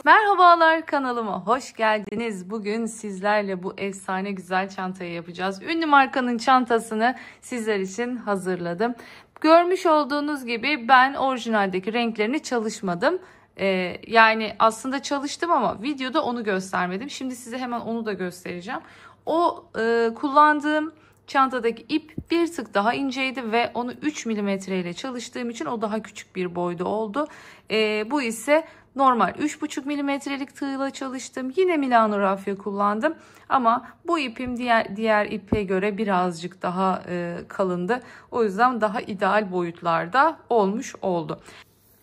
Merhabalar, kanalıma hoş geldiniz. Bugün sizlerle bu efsane güzel çantayı yapacağız. Ünlü markanın çantasını sizler için hazırladım. Görmüş olduğunuz gibi ben orijinaldeki renklerini çalışmadım. Yani aslında çalıştım ama videoda onu göstermedim. Şimdi size hemen onu da göstereceğim. O kullandığım çantadaki ip bir tık daha inceydi ve onu 3 milimetre ile çalıştığım için o daha küçük bir boyda oldu. Bu ise normal 3,5 milimetrelik tığla çalıştım. Yine Milano rafya kullandım. Ama bu ipim diğer ipe göre birazcık daha kalındı. O yüzden daha ideal boyutlarda olmuş oldu.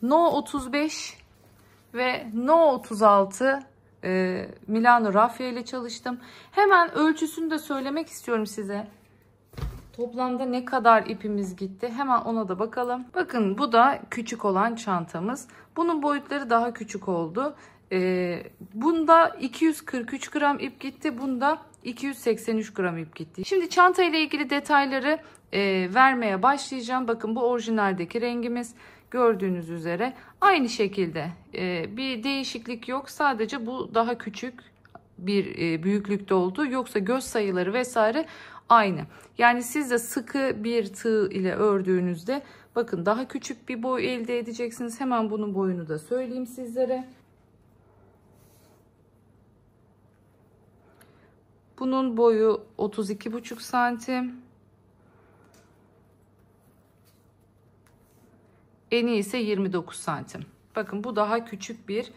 No 35 ve No 36 Milano rafya ile çalıştım. Hemen ölçüsünü de söylemek istiyorum size. Toplamda ne kadar ipimiz gitti? Hemen ona da bakalım. Bakın bu da küçük olan çantamız. Bunun boyutları daha küçük oldu. Bunda 243 gram ip gitti. Bunda 283 gram ip gitti. Şimdi çanta ile ilgili detayları vermeye başlayacağım. Bakın bu orijinaldeki rengimiz. Gördüğünüz üzere aynı şekilde bir değişiklik yok. Sadece bu daha küçük bir büyüklükte oldu. Yoksa göz sayıları vesaire aynı. Yani siz de sıkı bir tığ ile ördüğünüzde bakın daha küçük bir boy elde edeceksiniz. Hemen bunun boyunu da söyleyeyim sizlere. Bunun boyu 32,5 santim. Eni ise 29 santim. Bakın bu daha küçük bir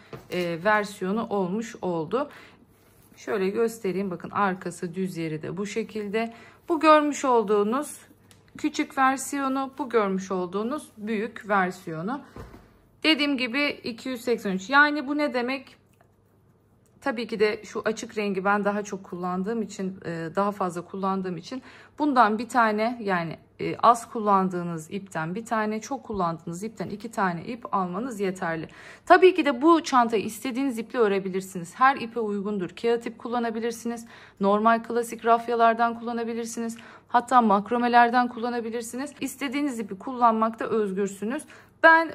versiyonu olmuş oldu. Şöyle göstereyim. Bakın arkası düz, yeri de bu şekilde. Bu görmüş olduğunuz küçük versiyonu, bu görmüş olduğunuz büyük versiyonu. Dediğim gibi 283. Yani bu ne demek? Tabii ki de şu açık rengi ben daha çok kullandığım için, daha fazla kullandığım için bundan bir tane, yani az kullandığınız ipten bir tane, çok kullandığınız ipten 2 tane ip almanız yeterli. Tabii ki de bu çantayı istediğiniz iple örebilirsiniz. Her ipe uygundur. Kağıt ip kullanabilirsiniz. Normal klasik rafyalardan kullanabilirsiniz. Hatta makromelerden kullanabilirsiniz. İstediğiniz ipi kullanmakta özgürsünüz. Ben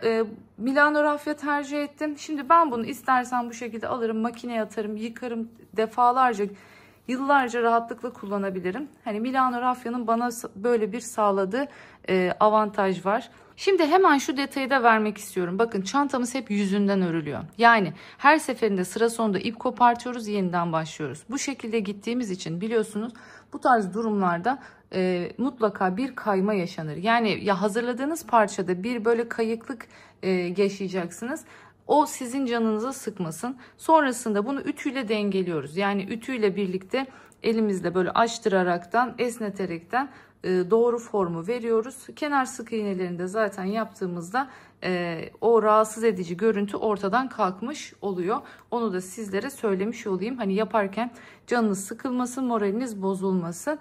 Milano rafya tercih ettim. Şimdi ben bunu istersen bu şekilde alırım, makineye atarım, yıkarım, defalarca, yıllarca rahatlıkla kullanabilirim. Hani Milano rafyanın bana böyle bir sağladığı avantaj var. Şimdi hemen şu detayı da vermek istiyorum. Bakın çantamız hep yüzünden örülüyor. Yani her seferinde sıra sonunda ip kopartıyoruz, yeniden başlıyoruz. Bu şekilde gittiğimiz için biliyorsunuz bu tarz durumlarda mutlaka bir kayma yaşanır. Yani ya hazırladığınız parçada bir böyle kayıklık yaşayacaksınız. O sizin canınıza sıkmasın. Sonrasında bunu ütüyle dengeliyoruz. Yani ütüyle birlikte elimizle böyle açtıraraktan, esneterekten doğru formu veriyoruz. Kenar sık iğnelerinde zaten yaptığımızda o rahatsız edici görüntü ortadan kalkmış oluyor. Onu da sizlere söylemiş olayım. Hani yaparken canınız sıkılmasın, moraliniz bozulmasın.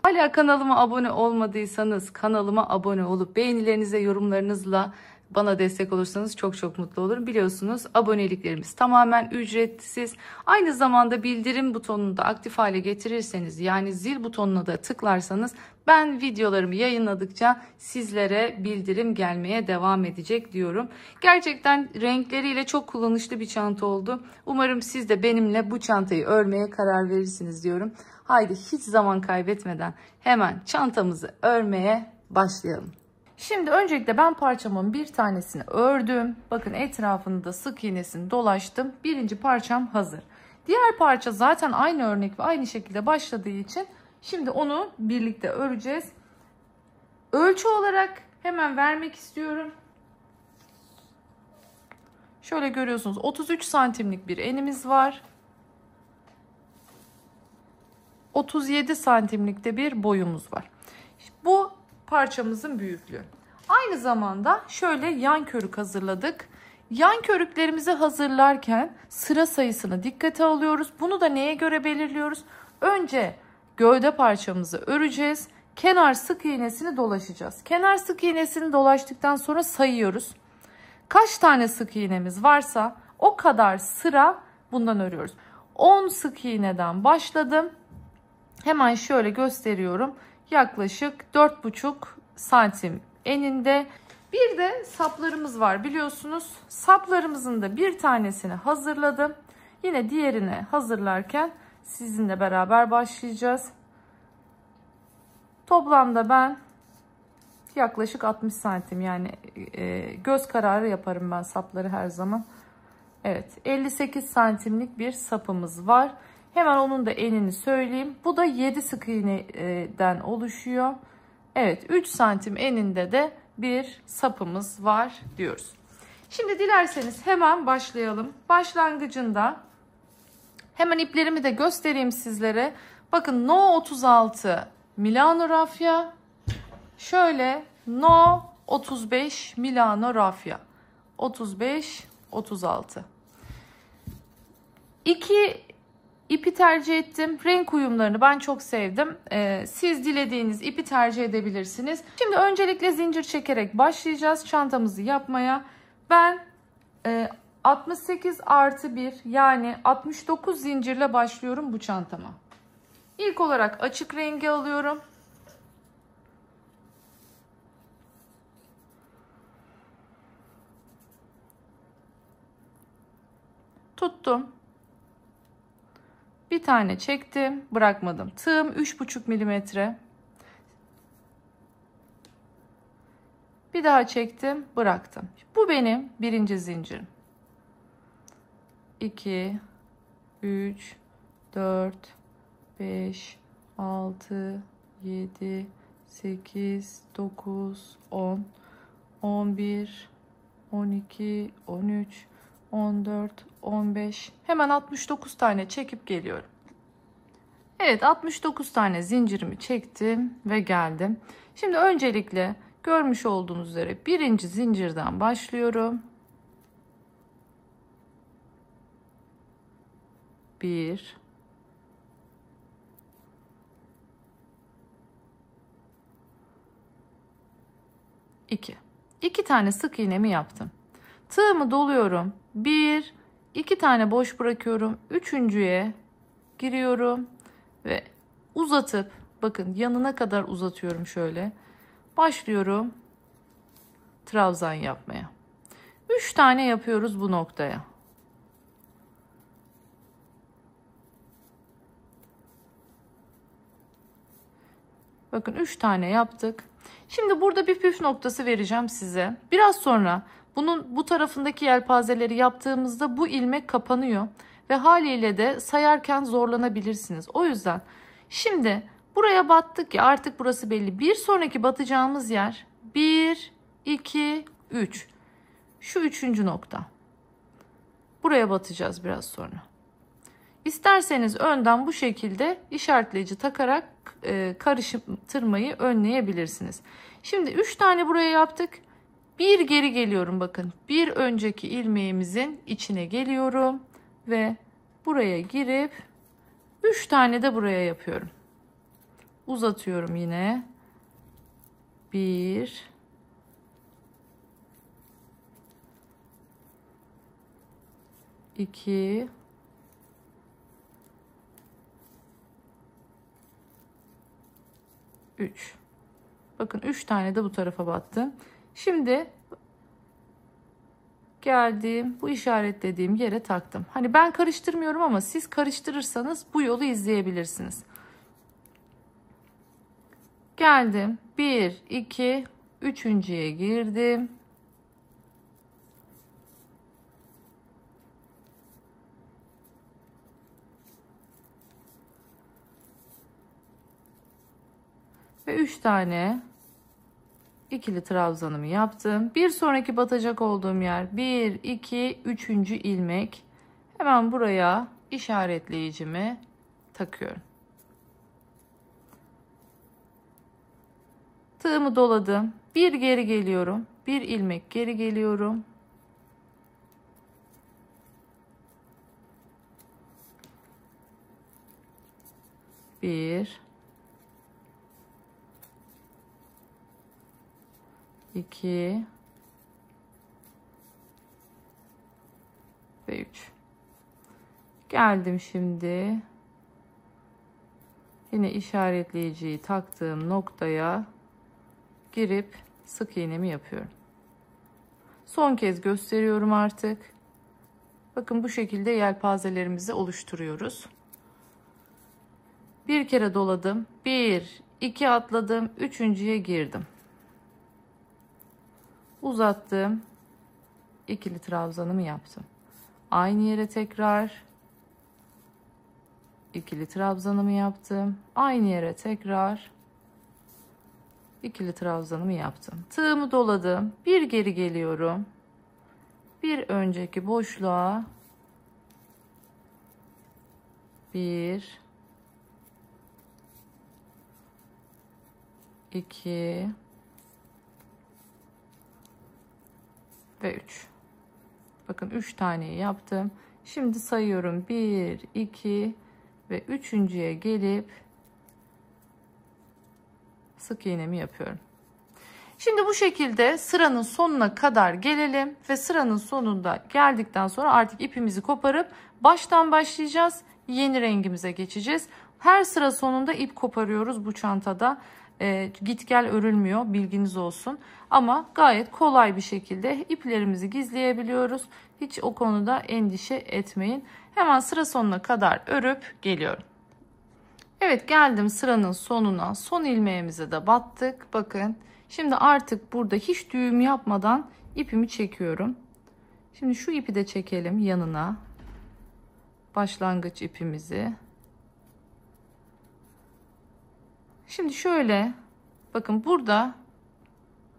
Hala kanalıma abone olmadıysanız kanalıma abone olup beğenilerinize, yorumlarınızla bana destek olursanız çok çok mutlu olurum. Biliyorsunuz aboneliklerimiz tamamen ücretsiz. Aynı zamanda bildirim butonunu da aktif hale getirirseniz, yani zil butonuna da tıklarsanız ben videolarımı yayınladıkça sizlere bildirim gelmeye devam edecek diyorum. Gerçekten renkleriyle çok kullanışlı bir çanta oldu. Umarım siz de benimle bu çantayı örmeye karar verirsiniz diyorum. Haydi hiç zaman kaybetmeden hemen çantamızı örmeye başlayalım. Şimdi öncelikle ben parçamın bir tanesini ördüm. Bakın etrafını da sık iğnesini dolaştım. Birinci parçam hazır. Diğer parça zaten aynı örnek ve aynı şekilde başladığı için şimdi onu birlikte öreceğiz. Ölçü olarak hemen vermek istiyorum. Şöyle görüyorsunuz 33 santimlik bir enimiz var. 37 santimlikte bir boyumuz var. Bu parçamızın büyüklüğü. Aynı zamanda şöyle yan körük hazırladık. Yan körüklerimizi hazırlarken sıra sayısını dikkate alıyoruz. Bunu da neye göre belirliyoruz? Önce gövde parçamızı öreceğiz. Kenar sık iğnesini dolaşacağız. Kenar sık iğnesini dolaştıktan sonra sayıyoruz. Kaç tane sık iğnemiz varsa o kadar sıra bundan örüyoruz. 10 sık iğneden başladım. Hemen şöyle gösteriyorum. Yaklaşık 4,5 santim eninde Bir de saplarımız var biliyorsunuz. Saplarımızın da bir tanesini hazırladım. Yine diğerini hazırlarken sizinle beraber başlayacağız. Toplamda ben yaklaşık 60 santim, yani göz kararı yaparım ben sapları her zaman. Evet, 58 santimlik bir sapımız var. Hemen onun da enini söyleyeyim. Bu da 7 sık iğneden oluşuyor. Evet, 3 santim eninde de bir sapımız var diyoruz. Şimdi dilerseniz hemen başlayalım. Başlangıcında hemen iplerimi de göstereyim sizlere. Bakın No 36 Milano rafya. Şöyle No 35 Milano rafya. 35 36. 2 ipi tercih ettim. Renk uyumlarını ben çok sevdim. Siz dilediğiniz ipi tercih edebilirsiniz. Şimdi öncelikle zincir çekerek başlayacağız çantamızı yapmaya. Ben 68 artı 1, yani 69 zincirle başlıyorum bu çantama. İlk olarak açık rengi alıyorum. Tuttum. Bir tane çektim, bırakmadım. Tığım 3,5 milimetre. Bir daha çektim, bıraktım. Bu benim birinci zincirim. 2, 3, 4, 5, 6, 7, 8, 9, 10, 11, 12, 13, 14, 15. Hemen 69 tane çekip geliyorum. Evet, 69 tane zincirimi çektim ve geldim. Şimdi öncelikle görmüş olduğunuz üzere birinci zincirden başlıyorum. 1, 2. 2 tane sık iğnemi yaptım. Tığımı doluyorum. 1, 2 tane boş bırakıyorum. Üçüncüye giriyorum ve uzatıp, bakın yanına kadar uzatıyorum şöyle. Başlıyorum trabzan yapmaya. 3 tane yapıyoruz bu noktaya. Bakın 3 tane yaptık. Şimdi burada bir püf noktası vereceğim size. Biraz sonra bunun bu tarafındaki yelpazeleri yaptığımızda bu ilmek kapanıyor ve haliyle de sayarken zorlanabilirsiniz. O yüzden şimdi buraya battık ya, artık burası belli. Bir sonraki batacağımız yer 1, 2, 3. Şu üçüncü nokta. Buraya batacağız biraz sonra. İsterseniz önden bu şekilde işaretleyici takarak karıştırmayı önleyebilirsiniz. Şimdi 3 tane buraya yaptık. Bir geri geliyorum, bakın. Bir önceki ilmeğimizin içine geliyorum ve buraya girip 3 tane de buraya yapıyorum. Uzatıyorum yine. 1, 2, 3. Bakın 3 tane de bu tarafa battım. Şimdi geldim, bu işaretlediğim yere taktım. Hani ben karıştırmıyorum ama siz karıştırırsanız bu yolu izleyebilirsiniz. Geldim. 1, 2, üçüncüye girdim. Ve 3 tane ikili trabzanımı yaptım. Bir sonraki batacak olduğum yer 1, 2, 3. ilmek. Hemen buraya işaretleyicimi takıyorum. Tığımı doladım. Bir geri geliyorum. Bir ilmek geri geliyorum. Bir, 2 ve 3. Geldim şimdi. Yine işaretleyiciyi taktığım noktaya girip sık iğnemi yapıyorum. Son kez gösteriyorum artık. Bakın bu şekilde yelpazelerimizi oluşturuyoruz. Bir kere doladım. 1, 2 atladım. Üçüncüye girdim. Uzattım. İkili trabzanımı yaptım. Aynı yere tekrar ikili trabzanımı yaptım. Aynı yere tekrar ikili trabzanımı yaptım. Tığımı doladım. Bir geri geliyorum. Bir önceki boşluğa 1 2 ve 3. Bakın 3 taneyi yaptım. Şimdi sayıyorum. 1 2 ve üçüncüye gelip sık iğnemi yapıyorum. Şimdi bu şekilde sıranın sonuna kadar gelelim ve sıranın sonunda geldikten sonra artık ipimizi koparıp baştan başlayacağız. Yeni rengimize geçeceğiz. Her sıra sonunda ip koparıyoruz bu çantada. Git gel örülmüyor, bilginiz olsun. Ama gayet kolay bir şekilde iplerimizi gizleyebiliyoruz. Hiç o konuda endişe etmeyin. Hemen sıra sonuna kadar örüp geliyorum. Evet, geldim sıranın sonuna. Son ilmeğimize de battık. Bakın. Şimdi artık burada hiç düğüm yapmadan ipimi çekiyorum. Şimdi şu ipi de çekelim yanına. Başlangıç ipimizi. Şimdi şöyle bakın, burada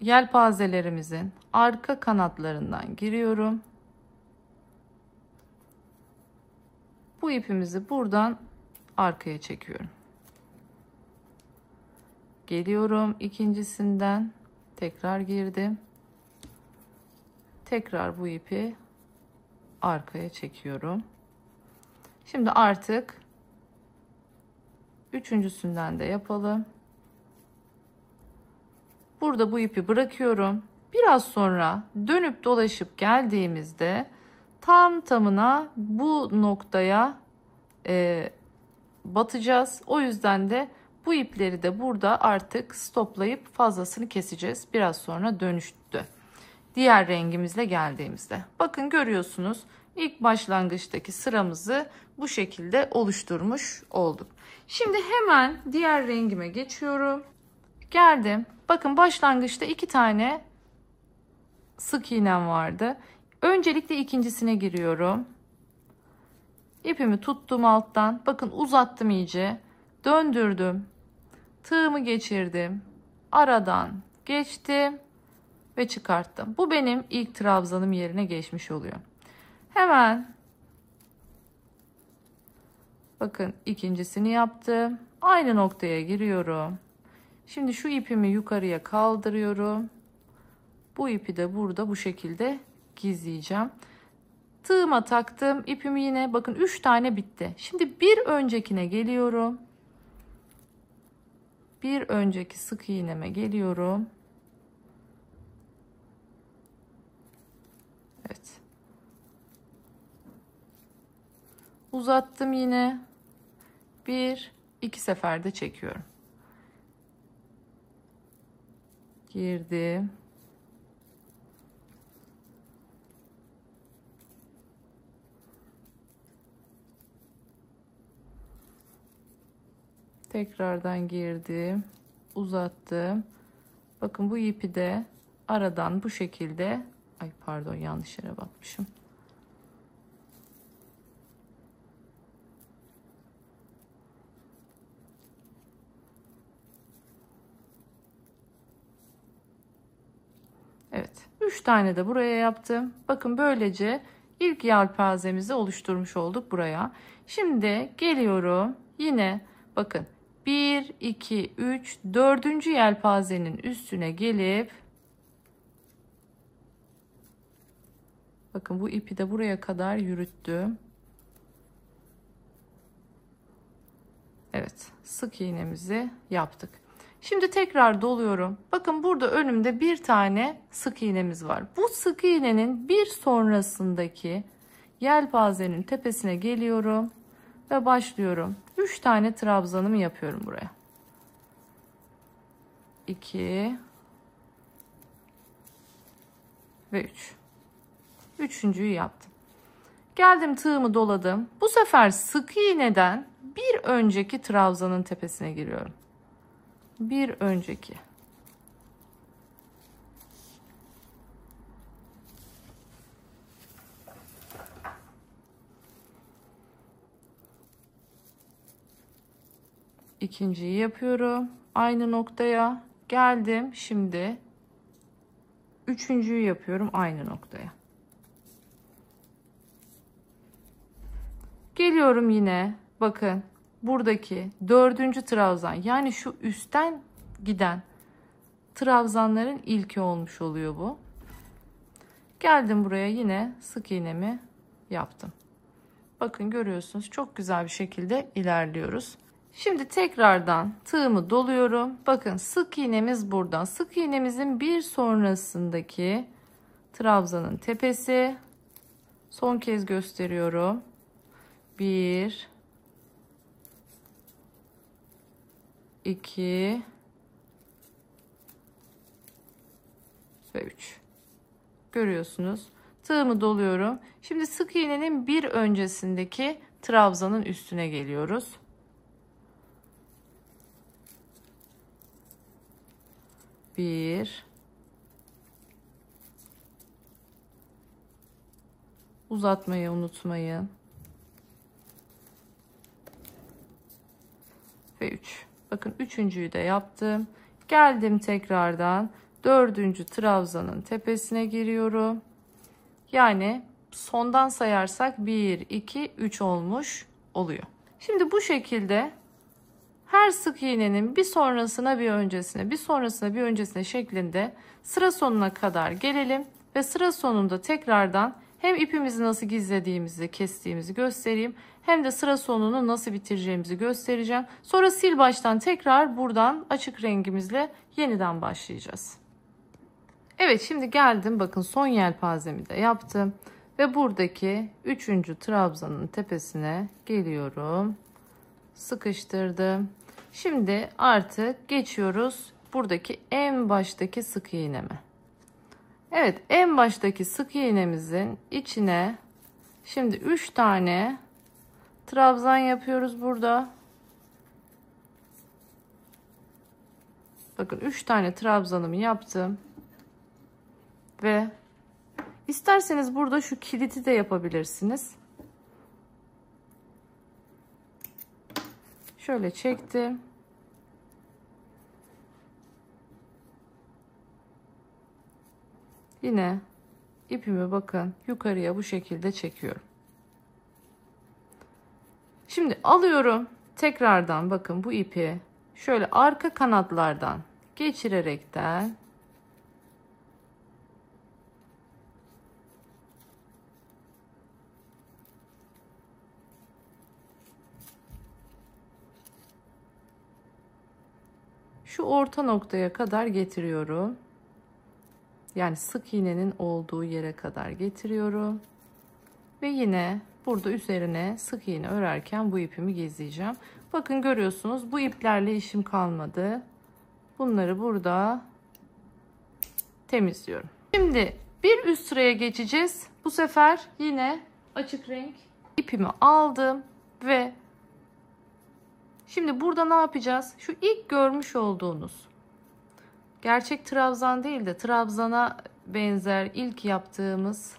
yelpazelerimizin arka kanatlarından giriyorum. Bu ipimizi buradan arkaya çekiyorum. Geliyorum ikincisinden, tekrar girdim. Tekrar bu ipi arkaya çekiyorum. Şimdi artık üçüncüsünden de yapalım. Burada bu ipi bırakıyorum. Biraz sonra dönüp dolaşıp geldiğimizde tam tamına bu noktaya batacağız. O yüzden de bu ipleri de burada artık stoplayıp fazlasını keseceğiz. Biraz sonra dönüştü. Diğer rengimizle geldiğimizde. Bakın görüyorsunuz, ilk başlangıçtaki sıramızı bu şekilde oluşturmuş olduk. Şimdi hemen diğer rengime geçiyorum. Geldim. Bakın başlangıçta 2 tane sık iğnem vardı. Öncelikle ikincisine giriyorum. İpimi tuttum alttan. Bakın uzattım iyice. Döndürdüm. Tığımı geçirdim. Aradan geçtim ve çıkarttım. Bu benim ilk trabzanım yerine geçmiş oluyor. Hemen bakın ikincisini yaptım. Aynı noktaya giriyorum. Şimdi şu ipimi yukarıya kaldırıyorum. Bu ipi de burada bu şekilde gizleyeceğim. Tığıma taktım. İpimi yine bakın 3 tane bitti. Şimdi bir öncekine geliyorum. Bir önceki sık iğneme geliyorum. Evet. Uzattım yine. 1 2 seferde çekiyorum. Girdim. Tekrardan girdim. Uzattım. Bakın bu ipi de aradan bu şekilde, ay pardon, yanlış yere batmışım. Evet. 3 tane de buraya yaptım. Bakın böylece ilk yelpazemizi oluşturmuş olduk buraya. Şimdi geliyorum. Yine bakın 1, 2, 3, 4. yelpazenin üstüne gelip bakın bu ipi de buraya kadar yürüttüm. Evet, sık iğnemizi yaptık. Şimdi tekrar doluyorum. Bakın burada önümde bir tane sık iğnemiz var. Bu sık iğnenin bir sonrasındaki yelpazenin tepesine geliyorum ve başlıyorum. 3 tane trabzanımı yapıyorum buraya. 2 ve 3. Üçüncüyü yaptım. Geldim, tığımı doladım. Bu sefer sık iğneden bir önceki trabzanın tepesine giriyorum. Bir önceki. İkinciyi yapıyorum. Aynı noktaya geldim. Şimdi üçüncüyü yapıyorum aynı noktaya. Geliyorum yine. Bakın buradaki dördüncü trabzan, yani şu üstten giden trabzanların ilki olmuş oluyor bu. Geldim buraya, yine sık iğnemi yaptım. Bakın görüyorsunuz, çok güzel bir şekilde ilerliyoruz. Şimdi tekrardan tığımı doluyorum. Bakın sık iğnemiz buradan. Sık iğnemizin bir sonrasındaki trabzanın tepesi. Son kez gösteriyorum. 1 2 ve 3. Görüyorsunuz. Tığımı doluyorum. Şimdi sık iğnenin bir öncesindeki trabzanın üstüne geliyoruz. Bir. Uzatmayı unutmayın. Ve 3. Bakın üçüncüyü de yaptım. Geldim tekrardan dördüncü trabzanın tepesine giriyorum. Yani sondan sayarsak 1, 2, 3 olmuş oluyor. Şimdi bu şekilde her sık iğnenin bir sonrasına bir öncesine, bir sonrasına bir öncesine şeklinde sıra sonuna kadar gelelim ve sıra sonunda tekrardan hem ipimizi nasıl gizlediğimizi, kestiğimizi göstereyim, hem de sıra sonunu nasıl bitireceğimizi göstereceğim. Sonra sil baştan tekrar buradan açık rengimizle yeniden başlayacağız. Evet, şimdi geldim, bakın son yelpazemi de yaptım ve buradaki 3. trabzanın tepesine geliyorum. Sıkıştırdım. Şimdi artık geçiyoruz buradaki en baştaki sık iğneme. Evet, en baştaki sık iğnemizin içine şimdi 3 tane trabzan yapıyoruz burada. Bakın 3 tane trabzanımı yaptım. Ve isterseniz burada şu kiliti de yapabilirsiniz. Şöyle çektim. Yine ipimi bakın yukarıya bu şekilde çekiyorum. Şimdi alıyorum tekrardan, bakın bu ipi şöyle arka kanatlardan geçirerekten şu orta noktaya kadar getiriyorum. Yani sık iğnenin olduğu yere kadar getiriyorum. Ve yine burada üzerine sık iğne örerken bu ipimi gizleyeceğim. Bakın görüyorsunuz, bu iplerle işim kalmadı. Bunları burada temizliyorum. Şimdi bir üst sıraya geçeceğiz. Bu sefer yine açık renk ipimi aldım ve şimdi burada ne yapacağız? Şu ilk görmüş olduğunuz gerçek trabzan değil de trabzana benzer ilk yaptığımız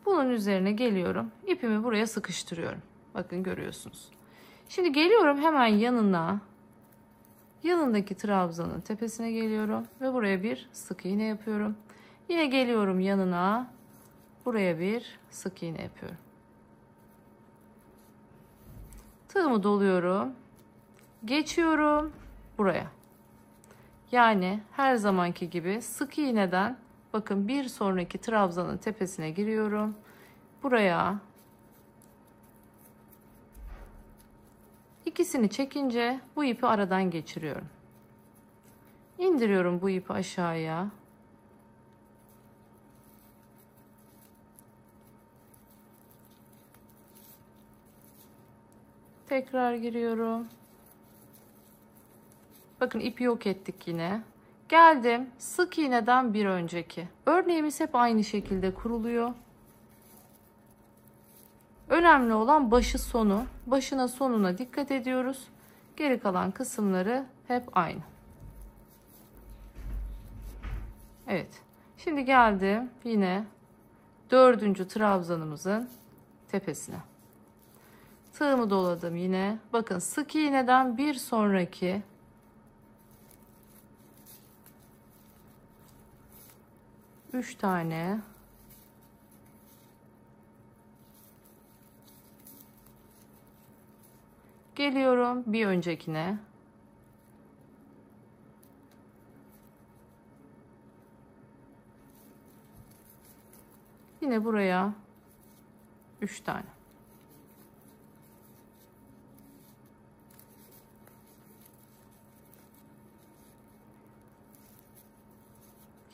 bunun üzerine geliyorum. İpimi buraya sıkıştırıyorum. Bakın görüyorsunuz. Şimdi geliyorum hemen yanındaki trabzanın tepesine geliyorum ve buraya bir sık iğne yapıyorum. Yine geliyorum yanına, buraya bir sık iğne yapıyorum. Tığımı doluyorum. Geçiyorum buraya. Yani her zamanki gibi sık iğneden bakın bir sonraki trabzanın tepesine giriyorum. Buraya ikisini çekince bu ipi aradan geçiriyorum. İndiriyorum bu ipi aşağıya. Tekrar giriyorum. Bakın ipi yok ettik yine. Geldim sık iğneden bir önceki. Örneğimiz hep aynı şekilde kuruluyor. Önemli olan başı sonu. Başına sonuna dikkat ediyoruz. Geri kalan kısımları hep aynı. Evet. Şimdi geldim yine 4. trabzanımızın tepesine. Tığımı doladım yine. Bakın sık iğneden bir sonraki üç tane geliyorum bir öncekine. Yine buraya 3 tane.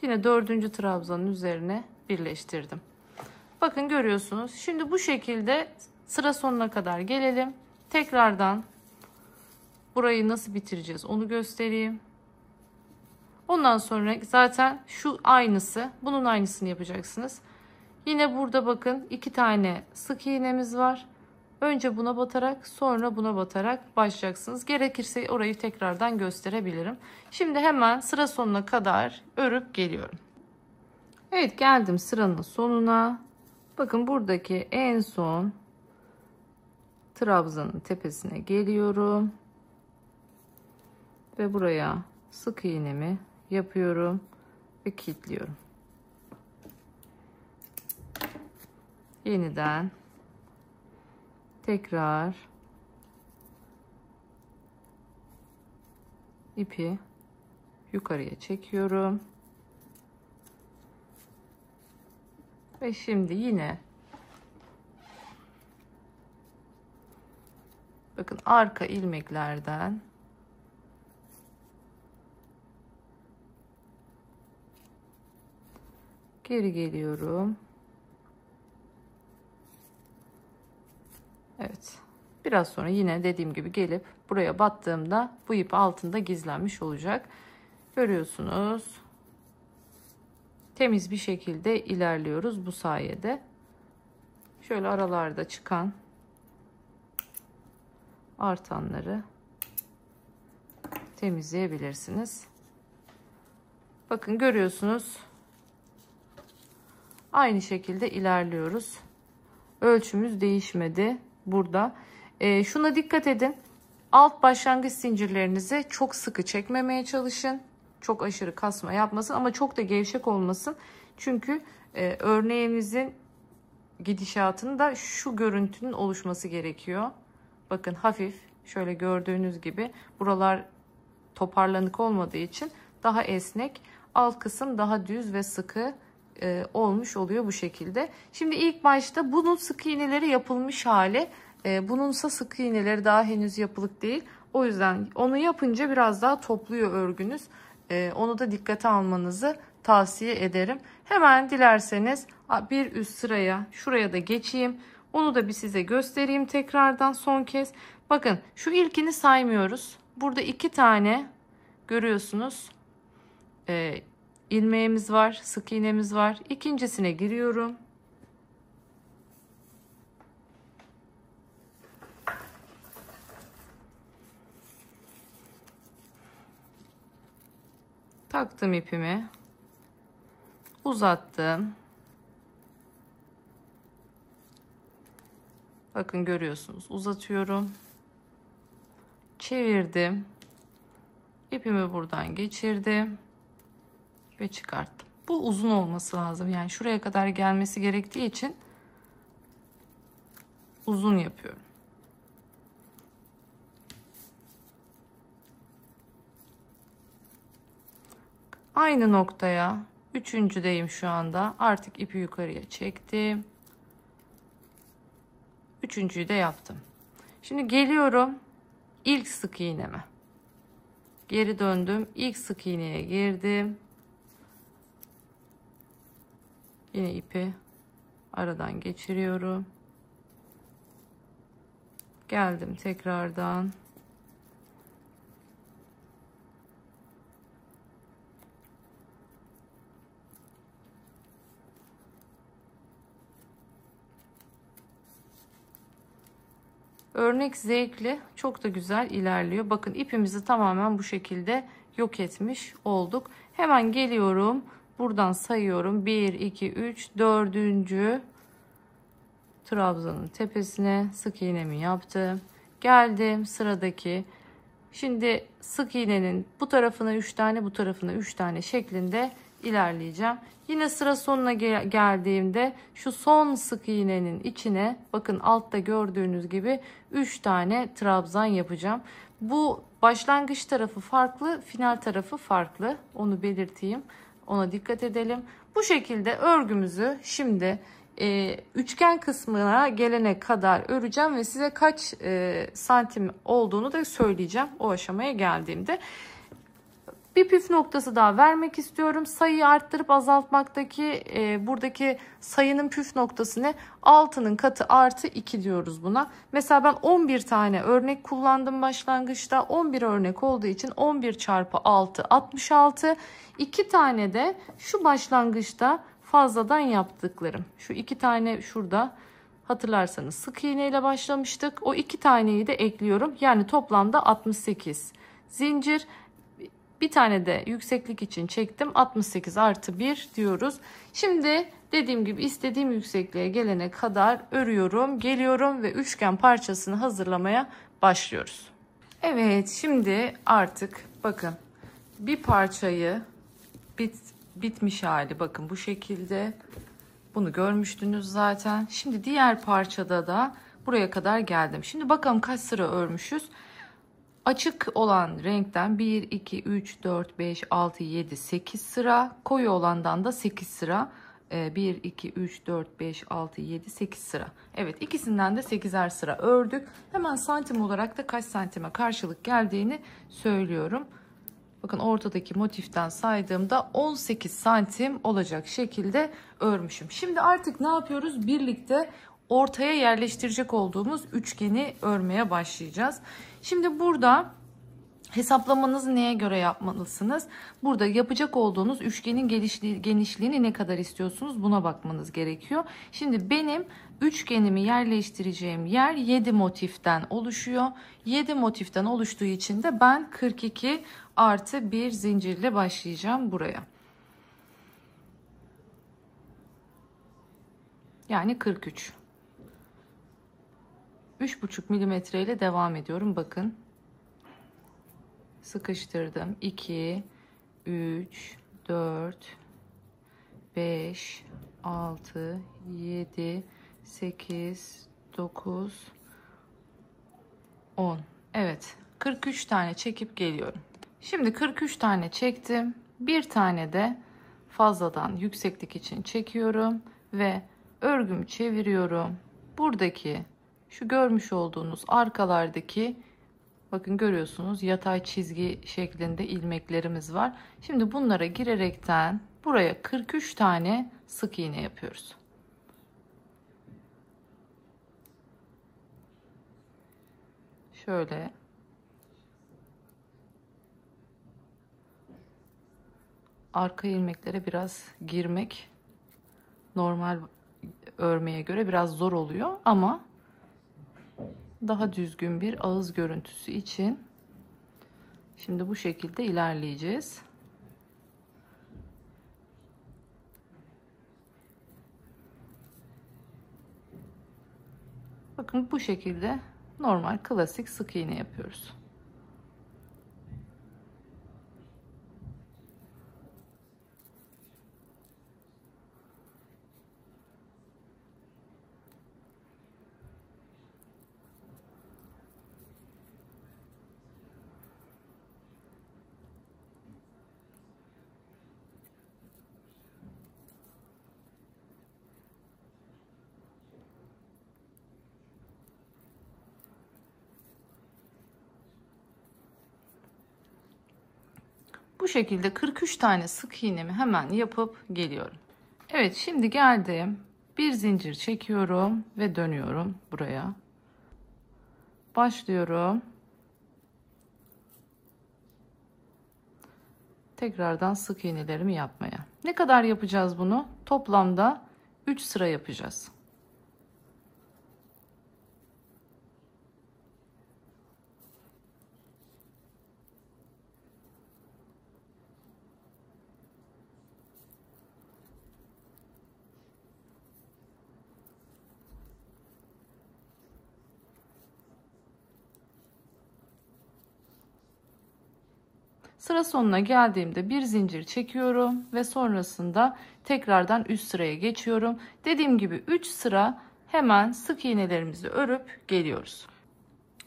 Yine 4. trabzanın üzerine birleştirdim. Bakın görüyorsunuz. Şimdi bu şekilde sıra sonuna kadar gelelim. Tekrardan burayı nasıl bitireceğiz onu göstereyim. Ondan sonra zaten şu aynısı, bunun aynısını yapacaksınız. Yine burada bakın 2 tane sık iğnemiz var. Önce buna batarak sonra buna batarak başlayacaksınız. Gerekirse orayı tekrardan gösterebilirim. Şimdi hemen sıra sonuna kadar örüp geliyorum. Evet, geldim sıranın sonuna. Bakın buradaki en son trabzanın tepesine geliyorum. Ve buraya sık iğnemi yapıyorum ve kilitliyorum. Yeniden tekrar ipi yukarıya çekiyorum. Ve şimdi yine bakın arka ilmeklerden geri geliyorum. Evet. Biraz sonra yine dediğim gibi gelip buraya battığımda bu ip altında gizlenmiş olacak. Görüyorsunuz. Temiz bir şekilde ilerliyoruz bu sayede. Şöyle aralarda çıkan artanları temizleyebilirsiniz. Bakın görüyorsunuz. Aynı şekilde ilerliyoruz. Ölçümüz değişmedi burada. Şuna dikkat edin. Alt başlangıç zincirlerinizi çok sıkı çekmemeye çalışın. Çok aşırı kasma yapmasın ama çok da gevşek olmasın. Çünkü örneğimizin gidişatında şu görüntünün oluşması gerekiyor. Bakın hafif şöyle gördüğünüz gibi buralar toparlanık olmadığı için daha esnek. Alt kısım daha düz ve sıkı olmuş oluyor bu şekilde. Şimdi ilk başta bunun sık iğneleri yapılmış hali. Bununsa sık iğneleri daha henüz yapılık değil. O yüzden onu yapınca biraz daha topluyor örgünüz. Onu da dikkate almanızı tavsiye ederim. Hemen dilerseniz bir üst sıraya şuraya da geçeyim. Onu da bir size göstereyim tekrardan son kez. Bakın şu ilkini saymıyoruz. Burada 2 tane görüyorsunuz. İlmeğimiz var, sık iğnemiz var. İkincisine giriyorum. Taktım ipimi. Uzattım. Bakın görüyorsunuz. Uzatıyorum. Çevirdim. İpimi buradan geçirdim. Ve çıkarttım. Bu uzun olması lazım. Yani şuraya kadar gelmesi gerektiği için uzun yapıyorum. Aynı noktaya üçüncüdeyim şu anda. Artık ipi yukarıya çektim. Üçüncüyü de yaptım. Şimdi geliyorum ilk sık iğneme. Geri döndüm. İlk sık iğneye girdim. Yine ipi aradan geçiriyorum. Geldim tekrardan. örnek zevkli, çok da güzel ilerliyor. Bakın ipimizi tamamen bu şekilde yok etmiş olduk. Hemen geliyorum. Buradan sayıyorum. 1, 2, 3, 4. Trabzanın tepesine sık iğnemi yaptım. Geldim sıradaki. Şimdi sık iğnenin bu tarafına 3 tane, bu tarafına 3 tane şeklinde ilerleyeceğim. Yine sıra sonuna geldiğimde şu son sık iğnenin içine bakın altta gördüğünüz gibi 3 tane trabzan yapacağım. Bu başlangıç tarafı farklı, final tarafı farklı. Onu belirteyim. Ona dikkat edelim. Bu şekilde örgümüzü şimdi üçgen kısmına gelene kadar öreceğim ve size kaç santim olduğunu da söyleyeceğim o aşamaya geldiğimde. Bir püf noktası daha vermek istiyorum. Sayıyı arttırıp azaltmaktaki buradaki sayının püf noktası ne? 6'nın katı artı 2 diyoruz buna. Mesela ben 11 tane örnek kullandım başlangıçta. 11 örnek olduğu için 11 çarpı 6 66. 2 tane de şu başlangıçta fazladan yaptıklarım. Şu 2 tane şurada hatırlarsanız sık iğne ile başlamıştık. O 2 taneyi de ekliyorum. Yani toplamda 68 zincir. Bir tane de yükseklik için çektim. 68 artı 1 diyoruz. Şimdi dediğim gibi istediğim yüksekliğe gelene kadar örüyorum, geliyorum ve üçgen parçasını hazırlamaya başlıyoruz. Evet, şimdi artık bakın bir parçayı bitmiş hali bakın bu şekilde. Bunu görmüştünüz zaten. Şimdi diğer parçada da buraya kadar geldim. Şimdi bakalım kaç sıra örmüşüz. Açık olan renkten 1, 2, 3, 4, 5, 6, 7, 8 sıra. Koyu olandan da 8 sıra. 1, 2, 3, 4, 5, 6, 7, 8 sıra. Evet, ikisinden de 8'er sıra ördük. Hemen santim olarak da kaç santime karşılık geldiğini söylüyorum. Bakın ortadaki motiften saydığımda 18 santim olacak şekilde örmüşüm. Şimdi artık ne yapıyoruz? Birlikte ortaya yerleştirecek olduğumuz üçgeni örmeye başlayacağız. Şimdi burada hesaplamanızı neye göre yapmalısınız? Burada yapacak olduğunuz üçgenin genişliğini ne kadar istiyorsunuz? Buna bakmanız gerekiyor. Şimdi benim üçgenimi yerleştireceğim yer 7 motiften oluşuyor. 7 motiften oluştuğu için de ben 42 artı 1 zincirle başlayacağım buraya. Yani 43. 3,5 milimetre ile devam ediyorum. Bakın. Sıkıştırdım. 2, 3, 4, 5, 6, 7, 8, 9, 10. Evet. 43 tane çekip geliyorum. Şimdi 43 tane çektim. Bir tane de fazladan yükseklik için çekiyorum ve örgümü çeviriyorum. Buradaki şu görmüş olduğunuz arkalardaki bakın görüyorsunuz yatay çizgi şeklinde ilmeklerimiz var. Şimdi bunlara girerekten buraya 43 tane sık iğne yapıyoruz. Şöyle arka ilmeklere biraz girmek normal örmeye göre biraz zor oluyor ama daha düzgün bir ağız görüntüsü için şimdi bu şekilde ilerleyeceğiz. Bakın bu şekilde normal klasik sık iğne yapıyoruz. Bu şekilde 43 tane sık iğnemi hemen yapıp geliyorum. Evet, şimdi geldim. Bir zincir çekiyorum ve dönüyorum buraya. Başlıyorum. Tekrardan sık iğnelerimi yapmaya. Ne kadar yapacağız bunu? Toplamda 3 sıra yapacağız. Sıra sonuna geldiğimde bir zincir çekiyorum ve sonrasında tekrardan üst sıraya geçiyorum. Dediğim gibi 3 sıra hemen sık iğnelerimizi örüp geliyoruz.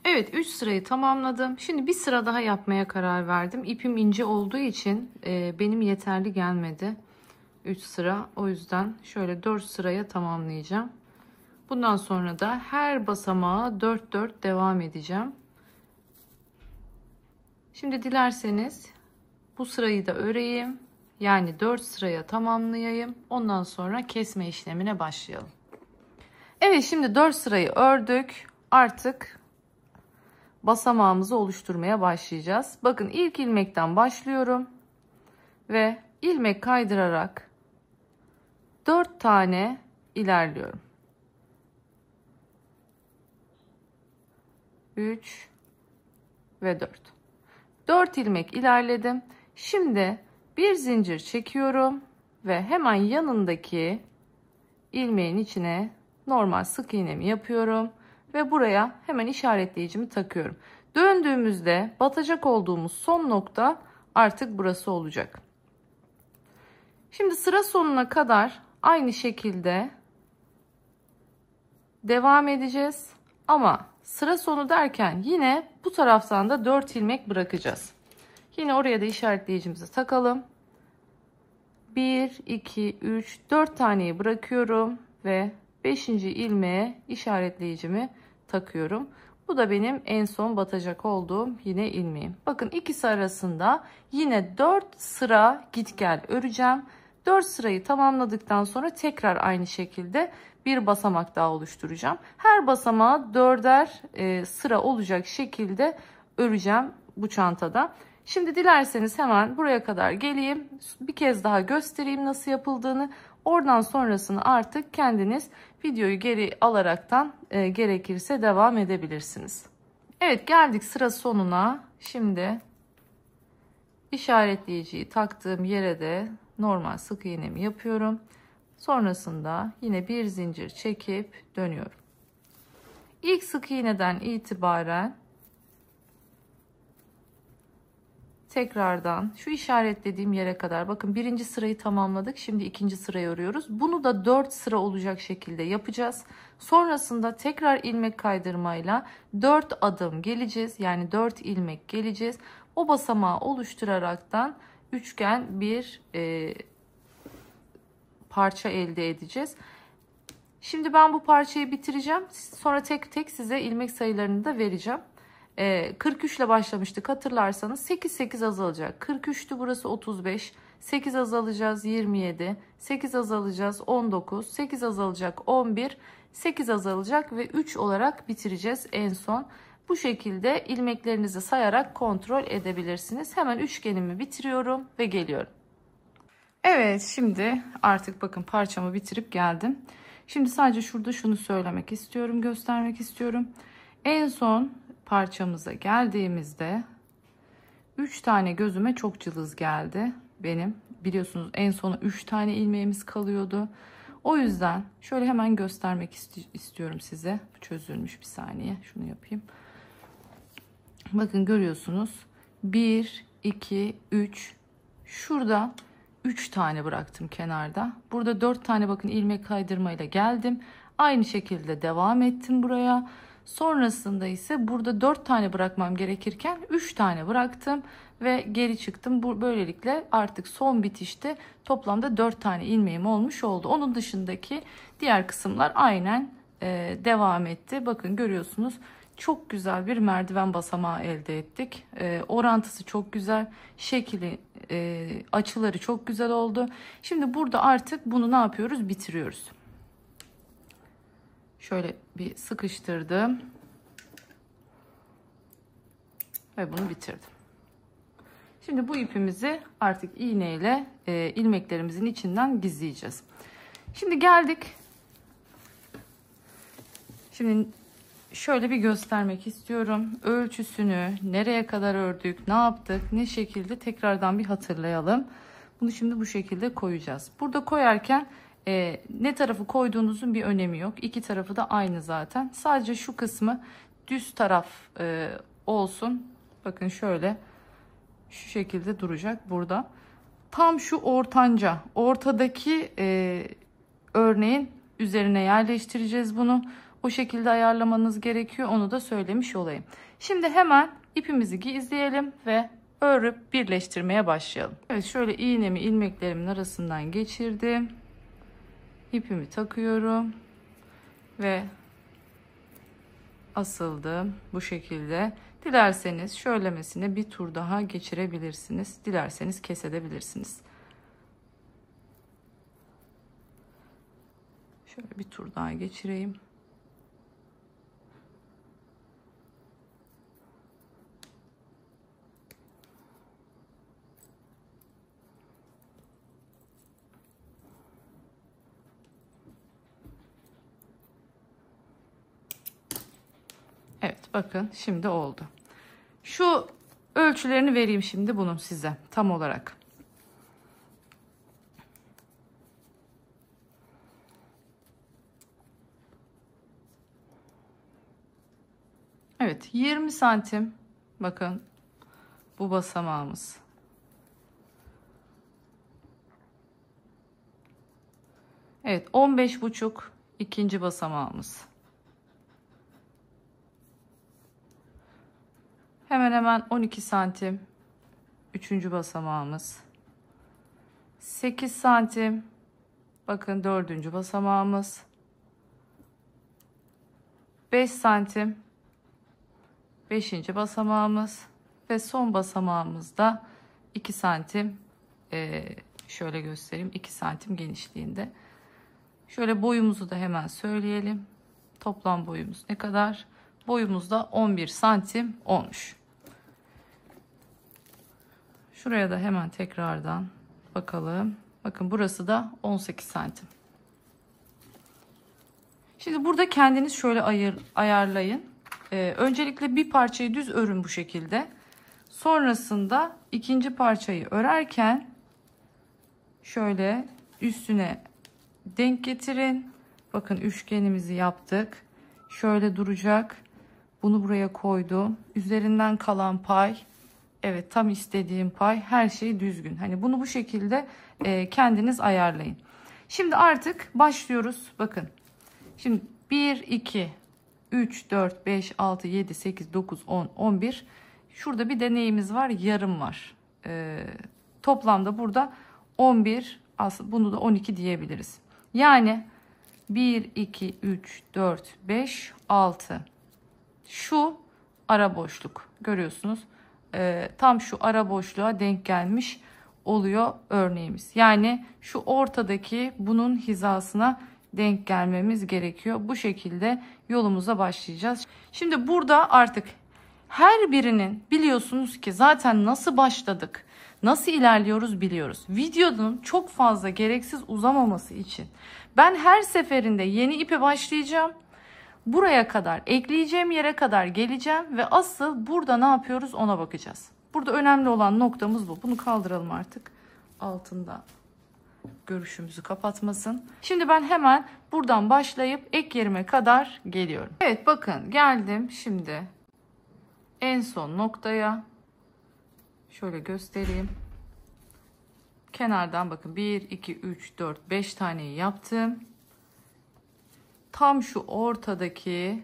Evet, 3 sırayı tamamladım. Şimdi bir sıra daha yapmaya karar verdim. İpim ince olduğu için benim yeterli gelmedi 3 sıra. O yüzden şöyle 4 sıraya tamamlayacağım. Bundan sonra da her basamağa 4-4 devam edeceğim. Şimdi dilerseniz bu sırayı da öreyim. Yani 4 sıraya tamamlayayım. Ondan sonra kesme işlemine başlayalım. Evet, şimdi 4 sırayı ördük. Artık basamağımızı oluşturmaya başlayacağız. Bakın ilk ilmekten başlıyorum. Ve ilmek kaydırarak 4 tane ilerliyorum. 3 ve 4. 4 ilmek ilerledim. Şimdi bir zincir çekiyorum ve hemen yanındaki ilmeğin içine normal sık iğnemi yapıyorum ve buraya hemen işaretleyicimi takıyorum. Döndüğümüzde batacak olduğumuz son nokta artık burası olacak. Şimdi sıra sonuna kadar aynı şekilde devam edeceğiz ama sıra sonu derken yine bu taraftan da 4 ilmek bırakacağız. Yine oraya da işaretleyicimizi takalım. 1, 2, 3, 4 taneyi bırakıyorum ve 5. ilmeğe işaretleyicimi takıyorum. Bu da benim en son batacak olduğum yine ilmeğim. Bakın ikisi arasında yine 4 sıra git gel öreceğim. 4 sırayı tamamladıktan sonra tekrar aynı şekilde bir basamak daha oluşturacağım. Her basamağa 4'er sıra olacak şekilde öreceğim bu çantada. Şimdi dilerseniz hemen buraya kadar geleyim. Bir kez daha göstereyim nasıl yapıldığını. Oradan sonrasını artık kendiniz videoyu geri alaraktan gerekirse devam edebilirsiniz. Evet, geldik sıra sonuna. Şimdi işaretleyiciyi taktığım yere de normal sık iğnemi yapıyorum. Sonrasında yine bir zincir çekip dönüyorum. İlk sık iğneden itibaren tekrardan şu işaretlediğim yere kadar, bakın birinci sırayı tamamladık. Şimdi ikinci sırayı örüyoruz. Bunu da 4 sıra olacak şekilde yapacağız. Sonrasında tekrar ilmek kaydırmayla 4 adım geleceğiz. Yani 4 ilmek geleceğiz. O basamağı oluşturaraktan üçgen bir parça elde edeceğiz. Şimdi ben bu parçayı bitireceğim. Sonra tek tek size ilmek sayılarını da vereceğim. 43 ile başlamıştık hatırlarsanız, 8 8 azalacak. 43'tü burası, 35, 8 azalacağız 27, 8 azalacağız 19, 8 azalacak 11, 8 azalacak ve 3 olarak bitireceğiz en son. Bu şekilde ilmeklerinizi sayarak kontrol edebilirsiniz. Hemen üçgenimi bitiriyorum ve geliyorum. Evet, şimdi artık bakın parçamı bitirip geldim. Şimdi sadece şurada şunu söylemek istiyorum, göstermek istiyorum. En son parçamıza geldiğimizde 3 tane gözüme çok cılız geldi benim. Biliyorsunuz en sona 3 tane ilmeğimiz kalıyordu. O yüzden şöyle hemen göstermek istiyorum size. Bu çözülmüş, bir saniye şunu yapayım. Bakın görüyorsunuz. 1, 2, 3. Şurada 3 tane bıraktım kenarda. Burada 4 tane bakın ilmek kaydırmayla geldim. Aynı şekilde devam ettim buraya. Sonrasında ise burada 4 tane bırakmam gerekirken 3 tane bıraktım ve geri çıktım. Böylelikle artık son bitişte toplamda 4 tane ilmeğim olmuş oldu. Onun dışındaki diğer kısımlar aynen devam etti. Bakın görüyorsunuz, çok güzel bir merdiven basamağı elde ettik. Orantısı çok güzel, şekli, açıları çok güzel oldu. Şimdi burada artık bunu ne yapıyoruz? Bitiriyoruz. Şöyle bir sıkıştırdım ve bunu bitirdim. Şimdi bu ipimizi artık iğneyle ilmeklerimizin içinden gizleyeceğiz. Şimdi geldik. Şimdi şöyle bir göstermek istiyorum. Ölçüsünü, nereye kadar ördük, ne yaptık, ne şekilde tekrardan bir hatırlayalım. Bunu şimdi bu şekilde koyacağız. Burada koyarken ne tarafı koyduğunuzun bir önemi yok. İki tarafı da aynı zaten. Sadece şu kısmı düz taraf olsun. Bakın şöyle Şu şekilde duracak burada. Tam şu ortadaki örneğin üzerine yerleştireceğiz bunu. O şekilde ayarlamanız gerekiyor. Onu da söylemiş olayım. Şimdi hemen ipimizi gizleyelim ve örüp birleştirmeye başlayalım. Evet, şöyle iğnemi ilmeklerimin arasından geçirdim. İpimi takıyorum ve asıldım bu şekilde. Dilerseniz şöylemesine bir tur daha geçirebilirsiniz. Dilerseniz kesebilirsiniz. Şöyle bir tur daha geçireyim. Evet, bakın şimdi oldu. Şu ölçülerini vereyim şimdi bunun size tam olarak. Evet, 20 santim bakın bu basamağımız. Evet, 15,5 ikinci basamağımız. Hemen hemen 12 santim üçüncü basamağımız. 8 santim bakın dördüncü basamağımız. 5 santim beşinci basamağımız ve son basamağımızda 2 santim şöyle göstereyim, 2 santim genişliğinde. Şöyle boyumuzu da hemen söyleyelim. Toplam boyumuz ne kadar? Boyumuz da 11 santim olmuş. Şuraya da hemen tekrardan bakalım. Bakın burası da 18 santim. Şimdi burada kendiniz şöyle ayarlayın. Öncelikle bir parçayı düz örün bu şekilde. Sonrasında ikinci parçayı örerken şöyle üstüne denk getirin. Bakın üçgenimizi yaptık. Şöyle duracak. Bunu buraya koydum. Üzerinden kalan pay, evet tam istediğim pay, her şey düzgün. Hani bunu bu şekilde kendiniz ayarlayın. Şimdi artık başlıyoruz. Bakın. Şimdi 1, 2, 3, 4, 5, 6, 7, 8, 9, 10, 11. Şurada bir deneyimiz var. Yarım var. Toplamda burada 11. Aslında bunu da 12 diyebiliriz. Yani 1, 2, 3, 4, 5, 6. Şu ara boşluk. Görüyorsunuz. Tam şu ara boşluğa denk gelmiş oluyor örneğimiz. Yani şu ortadaki bunun hizasına denk gelmemiz gerekiyor. Bu şekilde yolumuza başlayacağız. Şimdi burada artık her birinin biliyorsunuz ki zaten nasıl başladık, nasıl ilerliyoruz biliyoruz. Videonun çok fazla gereksiz uzamaması için ben her seferinde yeni ipe başlayacağım. Buraya kadar, ekleyeceğim yere kadar geleceğim ve asıl burada ne yapıyoruz ona bakacağız. Burada önemli olan noktamız bu. Bunu kaldıralım artık. Altında görüşümüzü kapatmasın. Şimdi ben hemen buradan başlayıp ek yerime kadar geliyorum. Evet, bakın geldim şimdi en son noktaya. Şöyle göstereyim. Kenardan bakın 1, 2, 3, 4, 5 taneyi yaptım. Tam şu ortadaki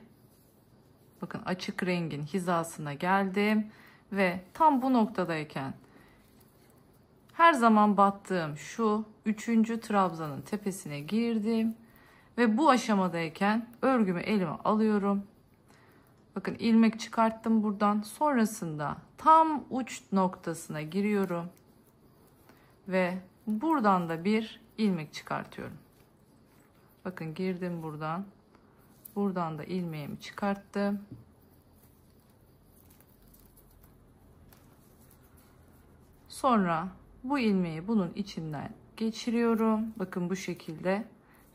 bakın açık rengin hizasına geldim ve tam bu noktadayken her zaman battığım şu 3. trabzanın tepesine girdim ve bu aşamadayken örgümü elime alıyorum. Bakın ilmek çıkarttım buradan. Sonrasında tam uç noktasına giriyorum ve buradan da bir ilmek çıkartıyorum. Bakın girdim buradan. Buradan da ilmeğimi çıkarttım. Sonra bu ilmeği bunun içinden geçiriyorum. Bakın bu şekilde.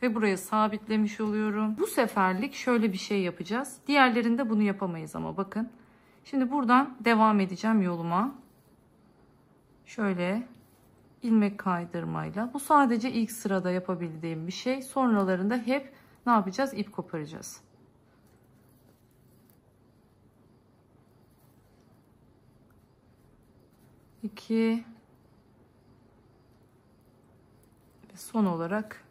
Ve buraya sabitlemiş oluyorum. Bu seferlik şöyle bir şey yapacağız. Diğerlerinde bunu yapamayız ama bakın. Şimdi buradan devam edeceğim yoluma. Şöyle ilmek kaydırmayla. Bu sadece ilk sırada yapabildiğim bir şey. Sonralarında hep ne yapacağız? İp koparacağız. 2 ve son olarak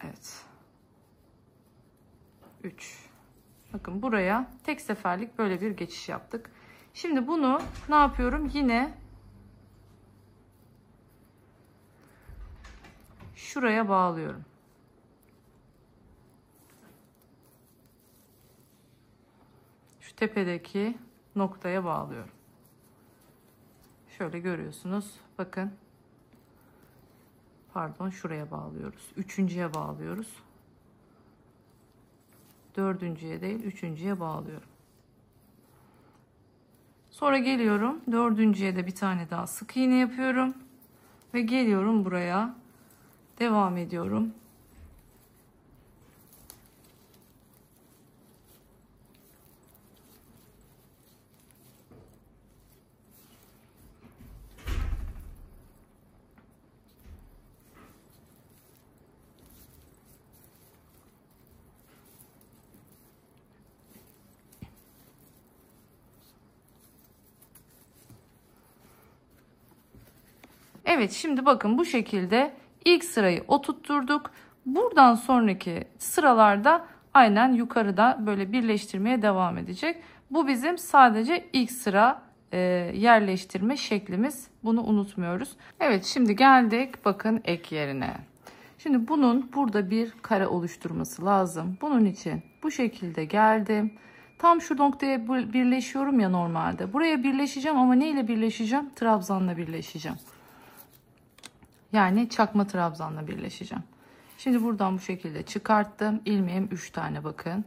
evet 3. Bakın buraya tek seferlik böyle bir geçiş yaptık. Şimdi bunu ne yapıyorum? Yine şuraya bağlıyorum. Şu tepedeki noktaya bağlıyorum. Şöyle görüyorsunuz. Bakın. Pardon, şuraya bağlıyoruz. Üçüncüye bağlıyoruz. Dördüncüye değil, üçüncüye bağlıyorum. Sonra geliyorum. Dördüncüye de bir tane daha sık iğne yapıyorum. Ve geliyorum buraya. Devam ediyorum. Evet, şimdi bakın bu şekilde ilk sırayı oturtturduk. Buradan sonraki sıralarda aynen yukarıda böyle birleştirmeye devam edecek. Bu bizim sadece ilk sıra yerleştirme şeklimiz. Bunu unutmuyoruz. Evet, şimdi geldik bakın ek yerine. Şimdi bunun burada bir kare oluşturması lazım. Bunun için bu şekilde geldim. Tam şu noktaya birleşiyorum ya normalde. Buraya birleşeceğim ama neyle birleşeceğim? Trabzanla birleşeceğim. Yani çakma trabzanla birleşeceğim. Şimdi buradan bu şekilde çıkarttım. İlmeğim 3 tane bakın.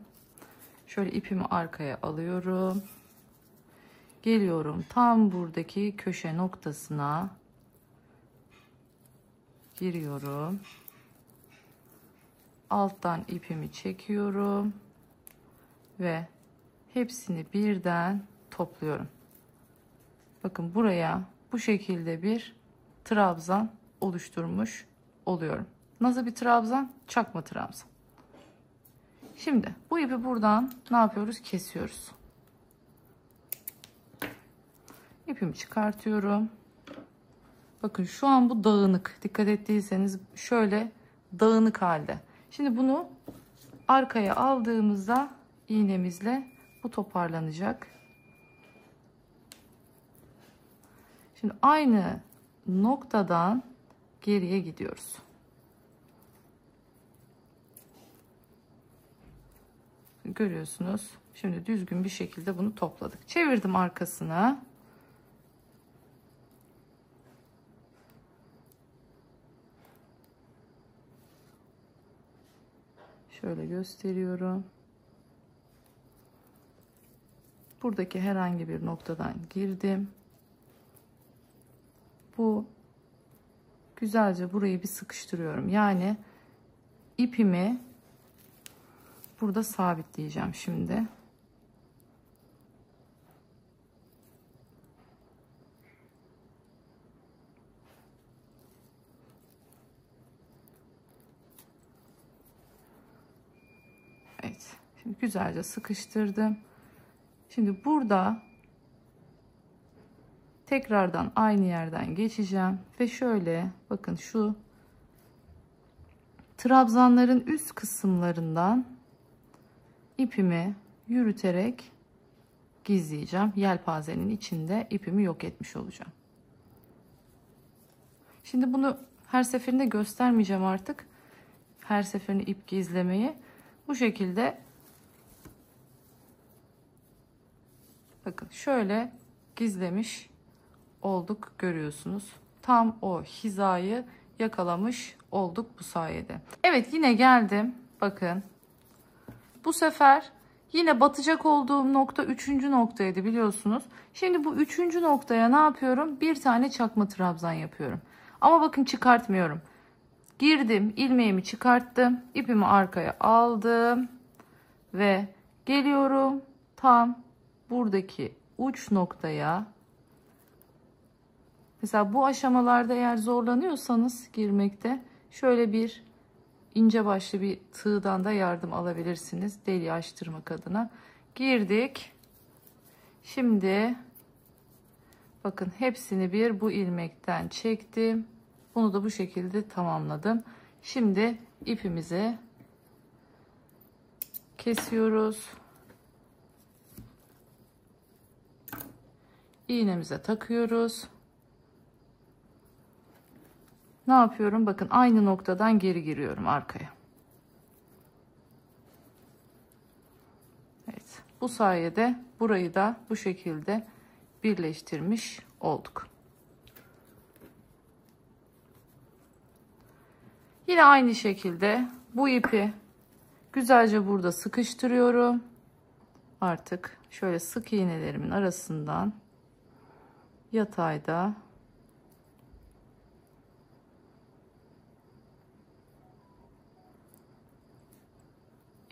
Şöyle ipimi arkaya alıyorum. Geliyorum tam buradaki köşe noktasına. Giriyorum. Alttan ipimi çekiyorum. Ve hepsini birden topluyorum. Bakın buraya bu şekilde bir trabzan oluşturmuş oluyorum. Nasıl bir trabzan? Çakma trabzan. Şimdi bu ipi buradan ne yapıyoruz? Kesiyoruz. İpimi çıkartıyorum. Bakın şu an bu dağınık. Dikkat ettiyseniz şöyle dağınık halde. Şimdi bunu arkaya aldığımızda iğnemizle bu toparlanacak. Şimdi aynı noktadan geriye gidiyoruz. Görüyorsunuz. Şimdi düzgün bir şekilde bunu topladık. Çevirdim arkasına. Şöyle gösteriyorum. Buradaki herhangi bir noktadan girdim. Bu güzelce burayı bir sıkıştırıyorum. Yani ipimi burada sabitleyeceğim şimdi. Evet. Şimdi güzelce sıkıştırdım. Şimdi burada tekrardan aynı yerden geçeceğim ve şöyle bakın şu trabzanların üst kısımlarından ipimi yürüterek gizleyeceğim. Yelpazenin içinde ipimi yok etmiş olacağım. Şimdi bunu her seferinde göstermeyeceğim artık. Her seferinde ip gizlemeyi. Bu şekilde bakın şöyle gizlemiş olduk, görüyorsunuz. Tam o hizayı yakalamış olduk bu sayede. Evet, yine geldim. Bakın. Bu sefer yine batacak olduğum nokta 3. noktaydı biliyorsunuz. Şimdi bu 3. noktaya ne yapıyorum? Bir tane çakma trabzan yapıyorum. Ama bakın çıkartmıyorum. Girdim, ilmeğimi çıkarttım. İpimi arkaya aldım. Ve geliyorum tam buradaki uç noktaya. Mesela bu aşamalarda eğer zorlanıyorsanız girmekte şöyle bir ince başlı bir tığdan da yardım alabilirsiniz. Deliği açtırmak adına. Girdik. Şimdi bakın hepsini bir bu ilmekten çektim. Bunu da bu şekilde tamamladım. Şimdi ipimizi kesiyoruz. İğnemize takıyoruz. Ne yapıyorum? Bakın aynı noktadan geri giriyorum arkaya. Evet. Bu sayede burayı da bu şekilde birleştirmiş olduk. Yine aynı şekilde bu ipi güzelce burada sıkıştırıyorum. Artık şöyle sık iğnelerimin arasından yatayda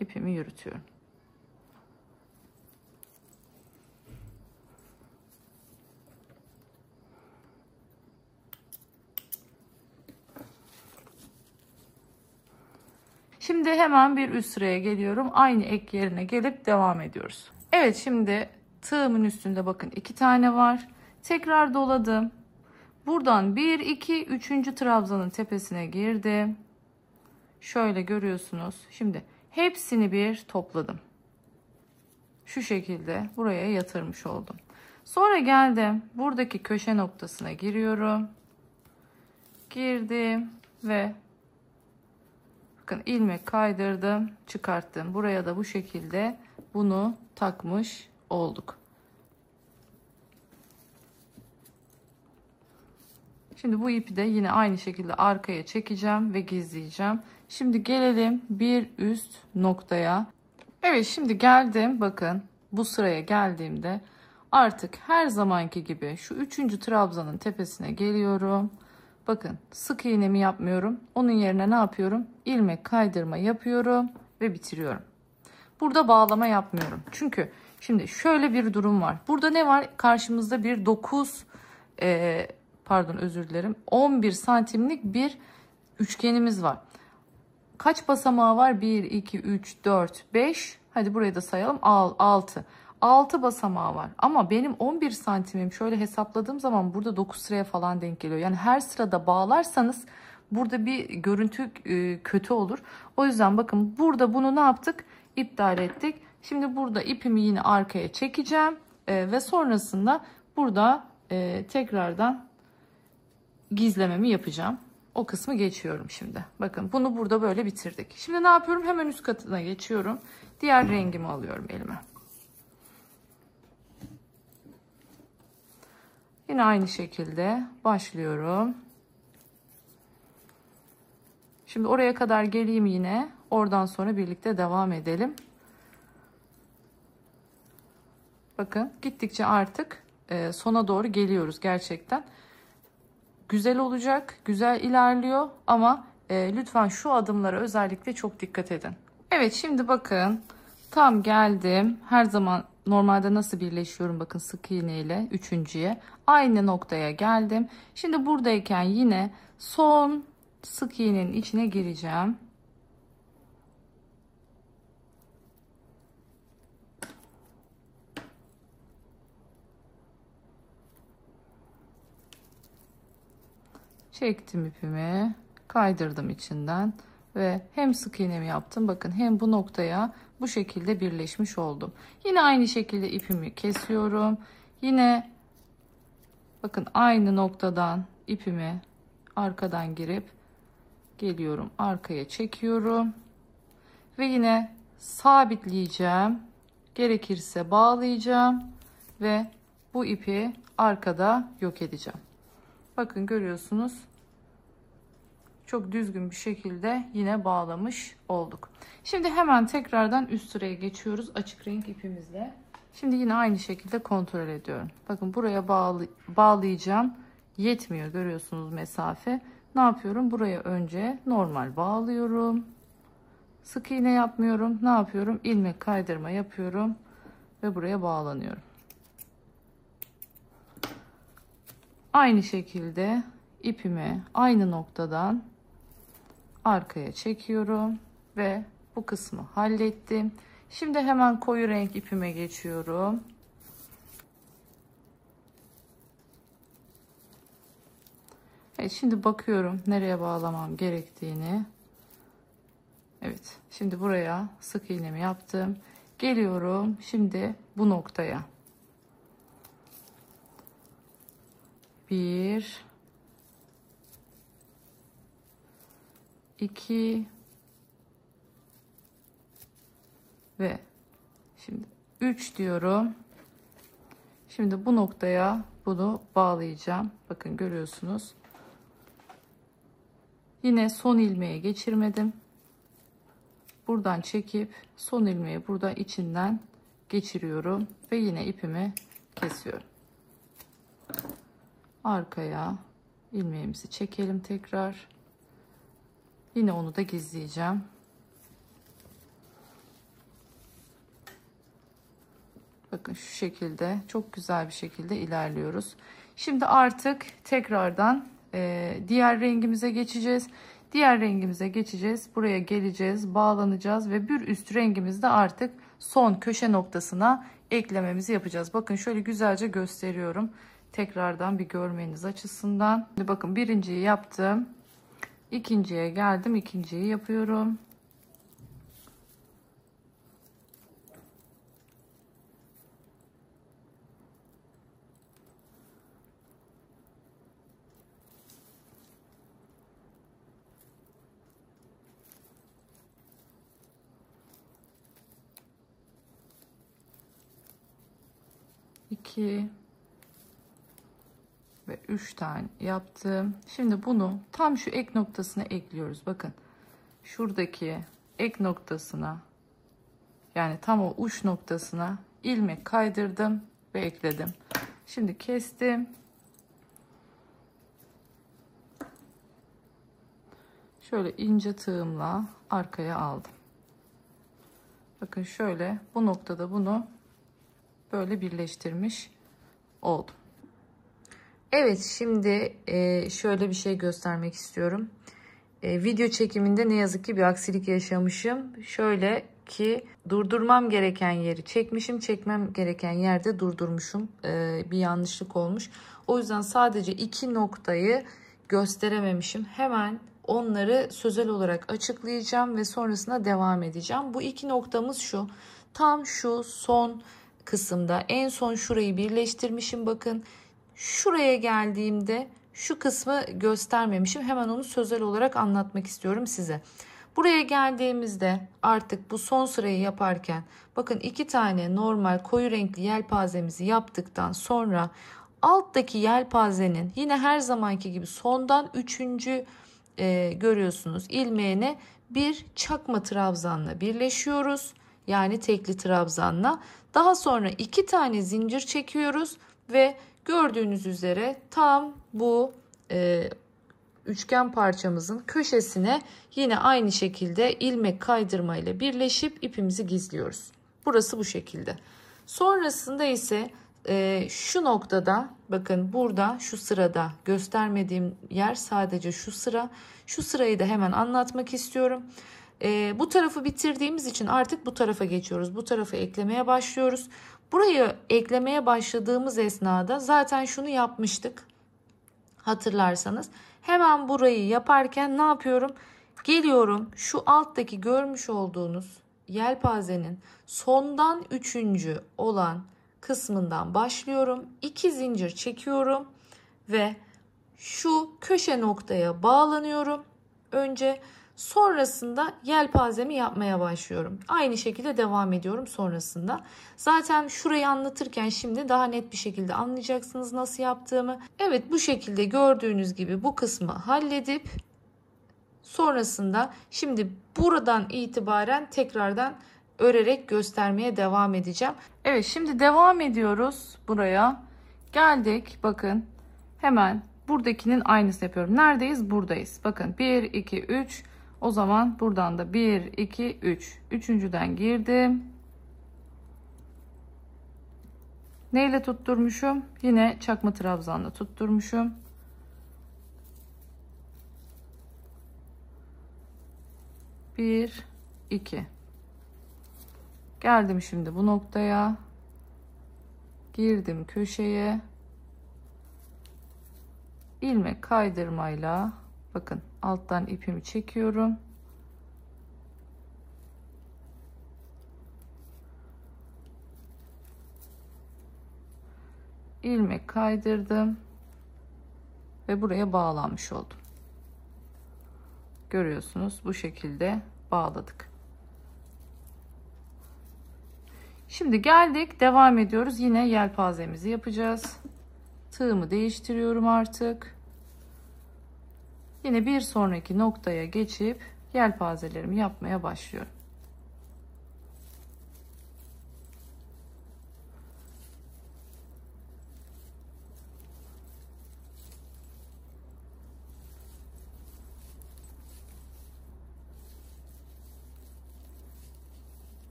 ipimi yürütüyorum. Şimdi hemen bir üst sıraya geliyorum. Aynı ek yerine gelip devam ediyoruz. Evet, şimdi tığımın üstünde bakın 2 tane var. Tekrar doladım. Buradan 1, 2, 3. trabzanın tepesine girdim. Şöyle görüyorsunuz. Şimdi hepsini bir topladım. Şu şekilde buraya yatırmış oldum. Sonra geldim. Buradaki köşe noktasına giriyorum. Girdim ve bakın ilmek kaydırdım, çıkarttım. Buraya da bu şekilde bunu takmış olduk. Şimdi bu ipi de yine aynı şekilde arkaya çekeceğim ve gizleyeceğim. Şimdi gelelim bir üst noktaya. Evet, şimdi geldim. Bakın bu sıraya geldiğimde artık her zamanki gibi şu 3. trabzanın tepesine geliyorum. Bakın sık iğnemi yapmıyorum. Onun yerine ne yapıyorum? İlmek kaydırma yapıyorum ve bitiriyorum. Burada bağlama yapmıyorum. Çünkü şimdi şöyle bir durum var. Burada ne var? Karşımızda bir 11 santimlik bir üçgenimiz var. Kaç basamağı var? 1, 2, 3, 4, 5. Hadi burayı da sayalım. 6. 6 basamağı var. Ama benim 11 santimim şöyle hesapladığım zaman burada 9 sıraya falan denk geliyor. Yani her sırada bağlarsanız burada bir görüntü kötü olur. O yüzden bakın burada bunu ne yaptık? İptal ettik. Şimdi burada ipimi yine arkaya çekeceğim. Ve sonrasında burada tekrardan gizlememi yapacağım. O kısmı geçiyorum şimdi. Bakın bunu burada böyle bitirdik. Şimdi ne yapıyorum? Hemen üst katına geçiyorum. Diğer rengimi alıyorum elime. Yine aynı şekilde başlıyorum. Şimdi oraya kadar geleyim yine. Oradan sonra birlikte devam edelim. Bakın gittikçe artık sona doğru geliyoruz gerçekten. Güzel olacak, güzel ilerliyor ama lütfen şu adımlara özellikle çok dikkat edin. Evet, şimdi bakın tam geldim. Her zaman normalde nasıl birleşiyorum, bakın sık iğne ile üçüncüye aynı noktaya geldim. Şimdi buradayken yine son sık iğnenin içine gireceğim. Çektim ipimi, kaydırdım içinden ve hem sık iğnemi yaptım. Bakın hem bu noktaya bu şekilde birleşmiş oldum. Yine aynı şekilde ipimi kesiyorum. Yine bakın aynı noktadan ipimi arkadan girip geliyorum, arkaya çekiyorum ve yine sabitleyeceğim. Gerekirse bağlayacağım ve bu ipi arkada yok edeceğim. Bakın görüyorsunuz. Çok düzgün bir şekilde yine bağlamış olduk. Şimdi hemen tekrardan üst sıraya geçiyoruz açık renk ipimizle. Şimdi yine aynı şekilde kontrol ediyorum. Bakın buraya bağlayacağım. Yetmiyor, görüyorsunuz mesafe. Ne yapıyorum? Buraya önce normal bağlıyorum. Sık iğne yapmıyorum. Ne yapıyorum? İlmek kaydırma yapıyorum ve buraya bağlanıyorum. Aynı şekilde ipimi aynı noktadan arkaya çekiyorum ve bu kısmı hallettim. Şimdi hemen koyu renk ipime geçiyorum. Evet, şimdi bakıyorum nereye bağlamam gerektiğini. Evet, şimdi buraya sık iğnemi yaptım. Geliyorum şimdi bu noktaya. 1 2 ve şimdi 3 diyorum. Şimdi bu noktaya bunu bağlayacağım. Bakın görüyorsunuz. Yine son ilmeğe geçirmedim. Buradan çekip son ilmeği burada içinden geçiriyorum ve yine ipimi kesiyorum. Arkaya ilmeğimizi çekelim tekrar. Yine onu da gizleyeceğim. Bakın şu şekilde çok güzel bir şekilde ilerliyoruz. Şimdi artık tekrardan diğer rengimize geçeceğiz. Diğer rengimize geçeceğiz. Buraya geleceğiz, bağlanacağız ve bir üst rengimizde artık son köşe noktasına eklememizi yapacağız. Bakın şöyle güzelce gösteriyorum. Tekrardan bir görmeniz açısından. Şimdi bakın birinciyi yaptım. İkinciye geldim. İkinciyi yapıyorum. İki ve 3 tane yaptım. Şimdi bunu tam şu ek noktasına ekliyoruz. Bakın şuradaki ek noktasına, yani tam o uç noktasına ilmek kaydırdım ve ekledim. Şimdi kestim. Şöyle ince tığımla arkaya aldım. Bakın şöyle bu noktada bunu böyle birleştirmiş oldum. Evet, şimdi şöyle bir şey göstermek istiyorum. Video çekiminde ne yazık ki bir aksilik yaşamışım. Şöyle ki durdurmam gereken yeri çekmişim, çekmem gereken yerde durdurmuşum. Bir yanlışlık olmuş. O yüzden sadece iki noktayı gösterememişim. Hemen onları sözel olarak açıklayacağım ve sonrasında devam edeceğim. Bu iki noktamız şu. Tam şu son kısımda en son şurayı birleştirmişim. Bakın şuraya geldiğimde şu kısmı göstermemişim. Hemen onu sözel olarak anlatmak istiyorum size. Buraya geldiğimizde artık bu son sırayı yaparken bakın iki tane normal koyu renkli yelpazemizi yaptıktan sonra alttaki yelpazenin yine her zamanki gibi sondan üçüncü görüyorsunuz ilmeğine bir çakma trabzanla birleşiyoruz. Yani tekli trabzanla. Daha sonra iki tane zincir çekiyoruz ve gördüğünüz üzere tam bu üçgen parçamızın köşesine yine aynı şekilde ilmek kaydırma ile birleşip ipimizi gizliyoruz. Burası bu şekilde. Sonrasında ise şu noktada bakın burada şu sırada göstermediğim yer sadece şu sıra. Şu sırayı da hemen anlatmak istiyorum. Bu tarafı bitirdiğimiz için artık bu tarafa geçiyoruz. Bu tarafı eklemeye başlıyoruz. Burayı eklemeye başladığımız esnada zaten şunu yapmıştık. Hatırlarsanız hemen burayı yaparken ne yapıyorum? Geliyorum şu alttaki görmüş olduğunuz yelpazenin sondan üçüncü olan kısmından başlıyorum. 2 zincir çekiyorum ve şu köşe noktaya bağlanıyorum. Önce sonrasında yelpazemi yapmaya başlıyorum. Aynı şekilde devam ediyorum sonrasında. Zaten şurayı anlatırken şimdi daha net bir şekilde anlayacaksınız nasıl yaptığımı. Evet, bu şekilde gördüğünüz gibi bu kısmı halledip sonrasında şimdi buradan itibaren tekrardan örerek göstermeye devam edeceğim. Evet, şimdi devam ediyoruz buraya. Geldik, bakın hemen buradakinin aynısını yapıyorum. Neredeyiz? Buradayız. Bakın 1, 2, 3. O zaman buradan da 1, 2, 3. Üçüncüden girdim. Neyle tutturmuşum? Yine çakma trabzanla tutturmuşum. Bir, iki. Geldim şimdi bu noktaya. Girdim köşeye. ilmek kaydırmayla bakın alttan ipimi çekiyorum. İlmek kaydırdım ve buraya bağlanmış oldum. Görüyorsunuz, bu şekilde bağladık. Şimdi geldik, devam ediyoruz. Yine yelpazemizi yapacağız. Tığımı değiştiriyorum artık. Yine bir sonraki noktaya geçip yelpazelerimi yapmaya başlıyorum.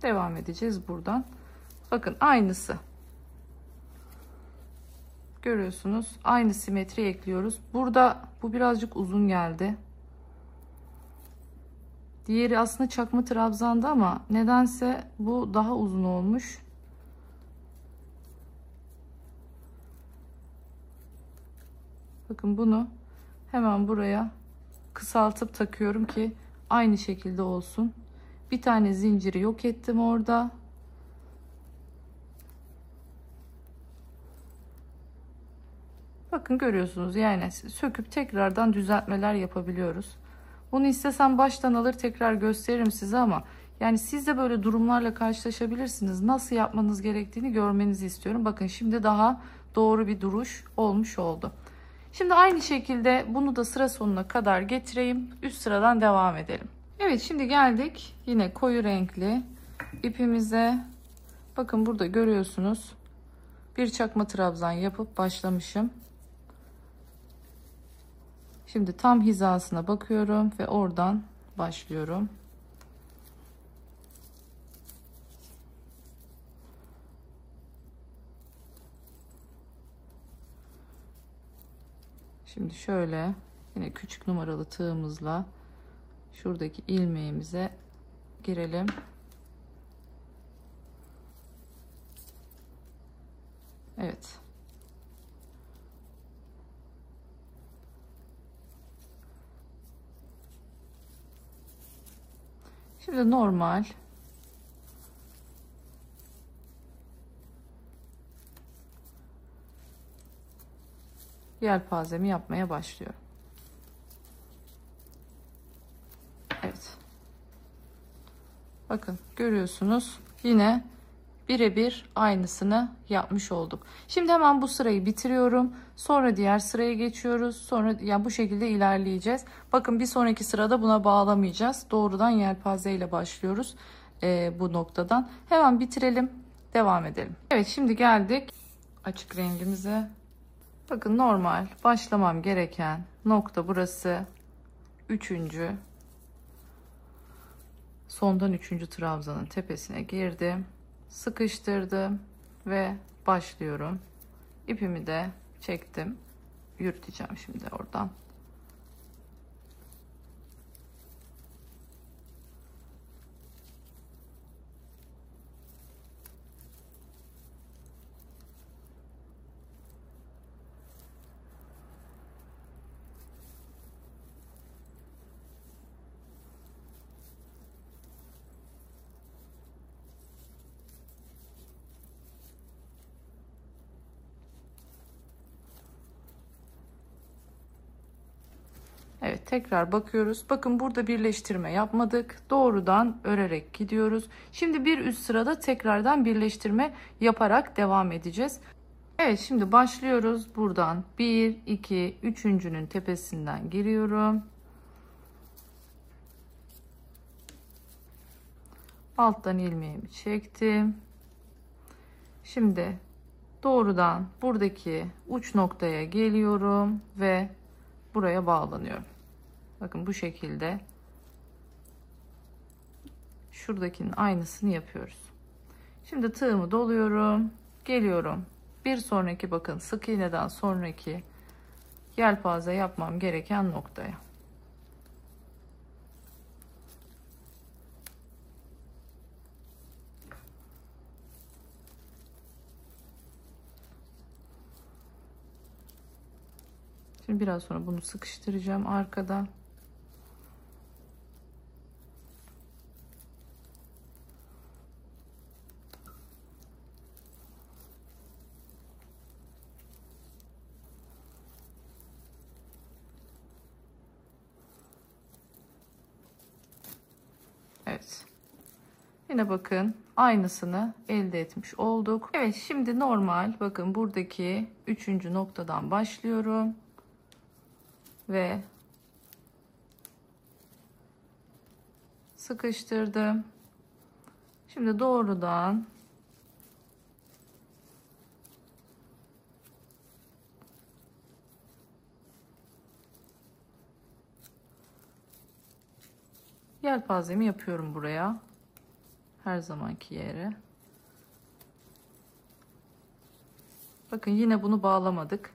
Devam edeceğiz buradan. Bakın aynısı. Görüyorsunuz, aynı simetri ekliyoruz. Burada bu birazcık uzun geldi. Diğeri aslında çakma trabzandı ama nedense bu daha uzun olmuş. Bakın bunu hemen buraya kısaltıp takıyorum ki aynı şekilde olsun. Bir tane zinciri yok ettim orada. Bakın görüyorsunuz, yani söküp tekrardan düzeltmeler yapabiliyoruz. Bunu istesem baştan alır tekrar gösteririm size ama yani siz de böyle durumlarla karşılaşabilirsiniz. Nasıl yapmanız gerektiğini görmenizi istiyorum. Bakın şimdi daha doğru bir duruş olmuş oldu. Şimdi aynı şekilde bunu da sıra sonuna kadar getireyim. Üst sıradan devam edelim. Evet, şimdi geldik yine koyu renkli ipimize. Bakın burada görüyorsunuz, bir çakma trabzan yapıp başlamışım. Şimdi tam hizasına bakıyorum ve oradan başlıyorum. Şimdi şöyle yine küçük numaralı tığımızla şuradaki ilmeğimize girelim. Evet. Şimdi normal yelpazemi yapmaya başlıyorum. Evet. Bakın görüyorsunuz, yine birebir aynısını yapmış olduk. Şimdi hemen bu sırayı bitiriyorum. Sonra diğer sıraya geçiyoruz. Sonra yani bu şekilde ilerleyeceğiz. Bakın bir sonraki sırada buna bağlamayacağız. Doğrudan yelpaze ile başlıyoruz. Bu noktadan. Hemen bitirelim. Devam edelim. Evet, şimdi geldik açık rengimize. Bakın normal başlamam gereken nokta burası. Üçüncü. Sondan üçüncü trabzanın tepesine girdim. Sıkıştırdım ve başlıyorum. İpimi de çektim. Yürüteceğim şimdi oradan. Evet, tekrar bakıyoruz. Bakın burada birleştirme yapmadık. Doğrudan örerek gidiyoruz. Şimdi bir üst sırada tekrardan birleştirme yaparak devam edeceğiz. Evet, şimdi başlıyoruz. Buradan 1, 2, üçüncünün tepesinden giriyorum. Alttan ilmeğimi çektim. Şimdi doğrudan buradaki uç noktaya geliyorum ve buraya bağlanıyorum. Bakın bu şekilde şuradakinin aynısını yapıyoruz. Şimdi tığımı doluyorum, geliyorum. Bir sonraki, bakın sık iğneden sonraki yelpaze yapmam gereken noktaya. Şimdi biraz sonra bunu sıkıştıracağım arkada. Evet. Yine bakın aynısını elde etmiş olduk. Evet, şimdi normal bakın buradaki 3. noktadan başlıyorum. Ve sıkıştırdım. Şimdi doğrudan yelpazemi yapıyorum buraya. Her zamanki yere. Bakın yine bunu bağlamadık.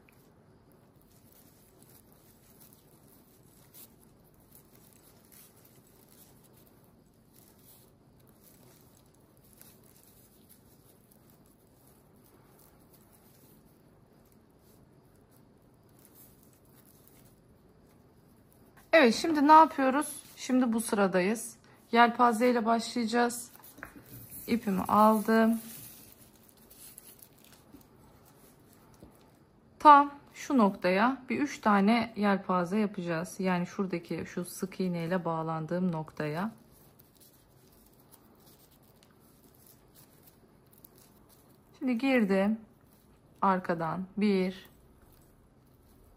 Evet, şimdi ne yapıyoruz? Şimdi bu sıradayız. Yelpaze ile başlayacağız. İpimi aldım. Tam şu noktaya bir 3 tane yelpaze yapacağız. Yani şuradaki şu sık iğne ile bağlandığım noktaya. Şimdi girdim. Arkadan 1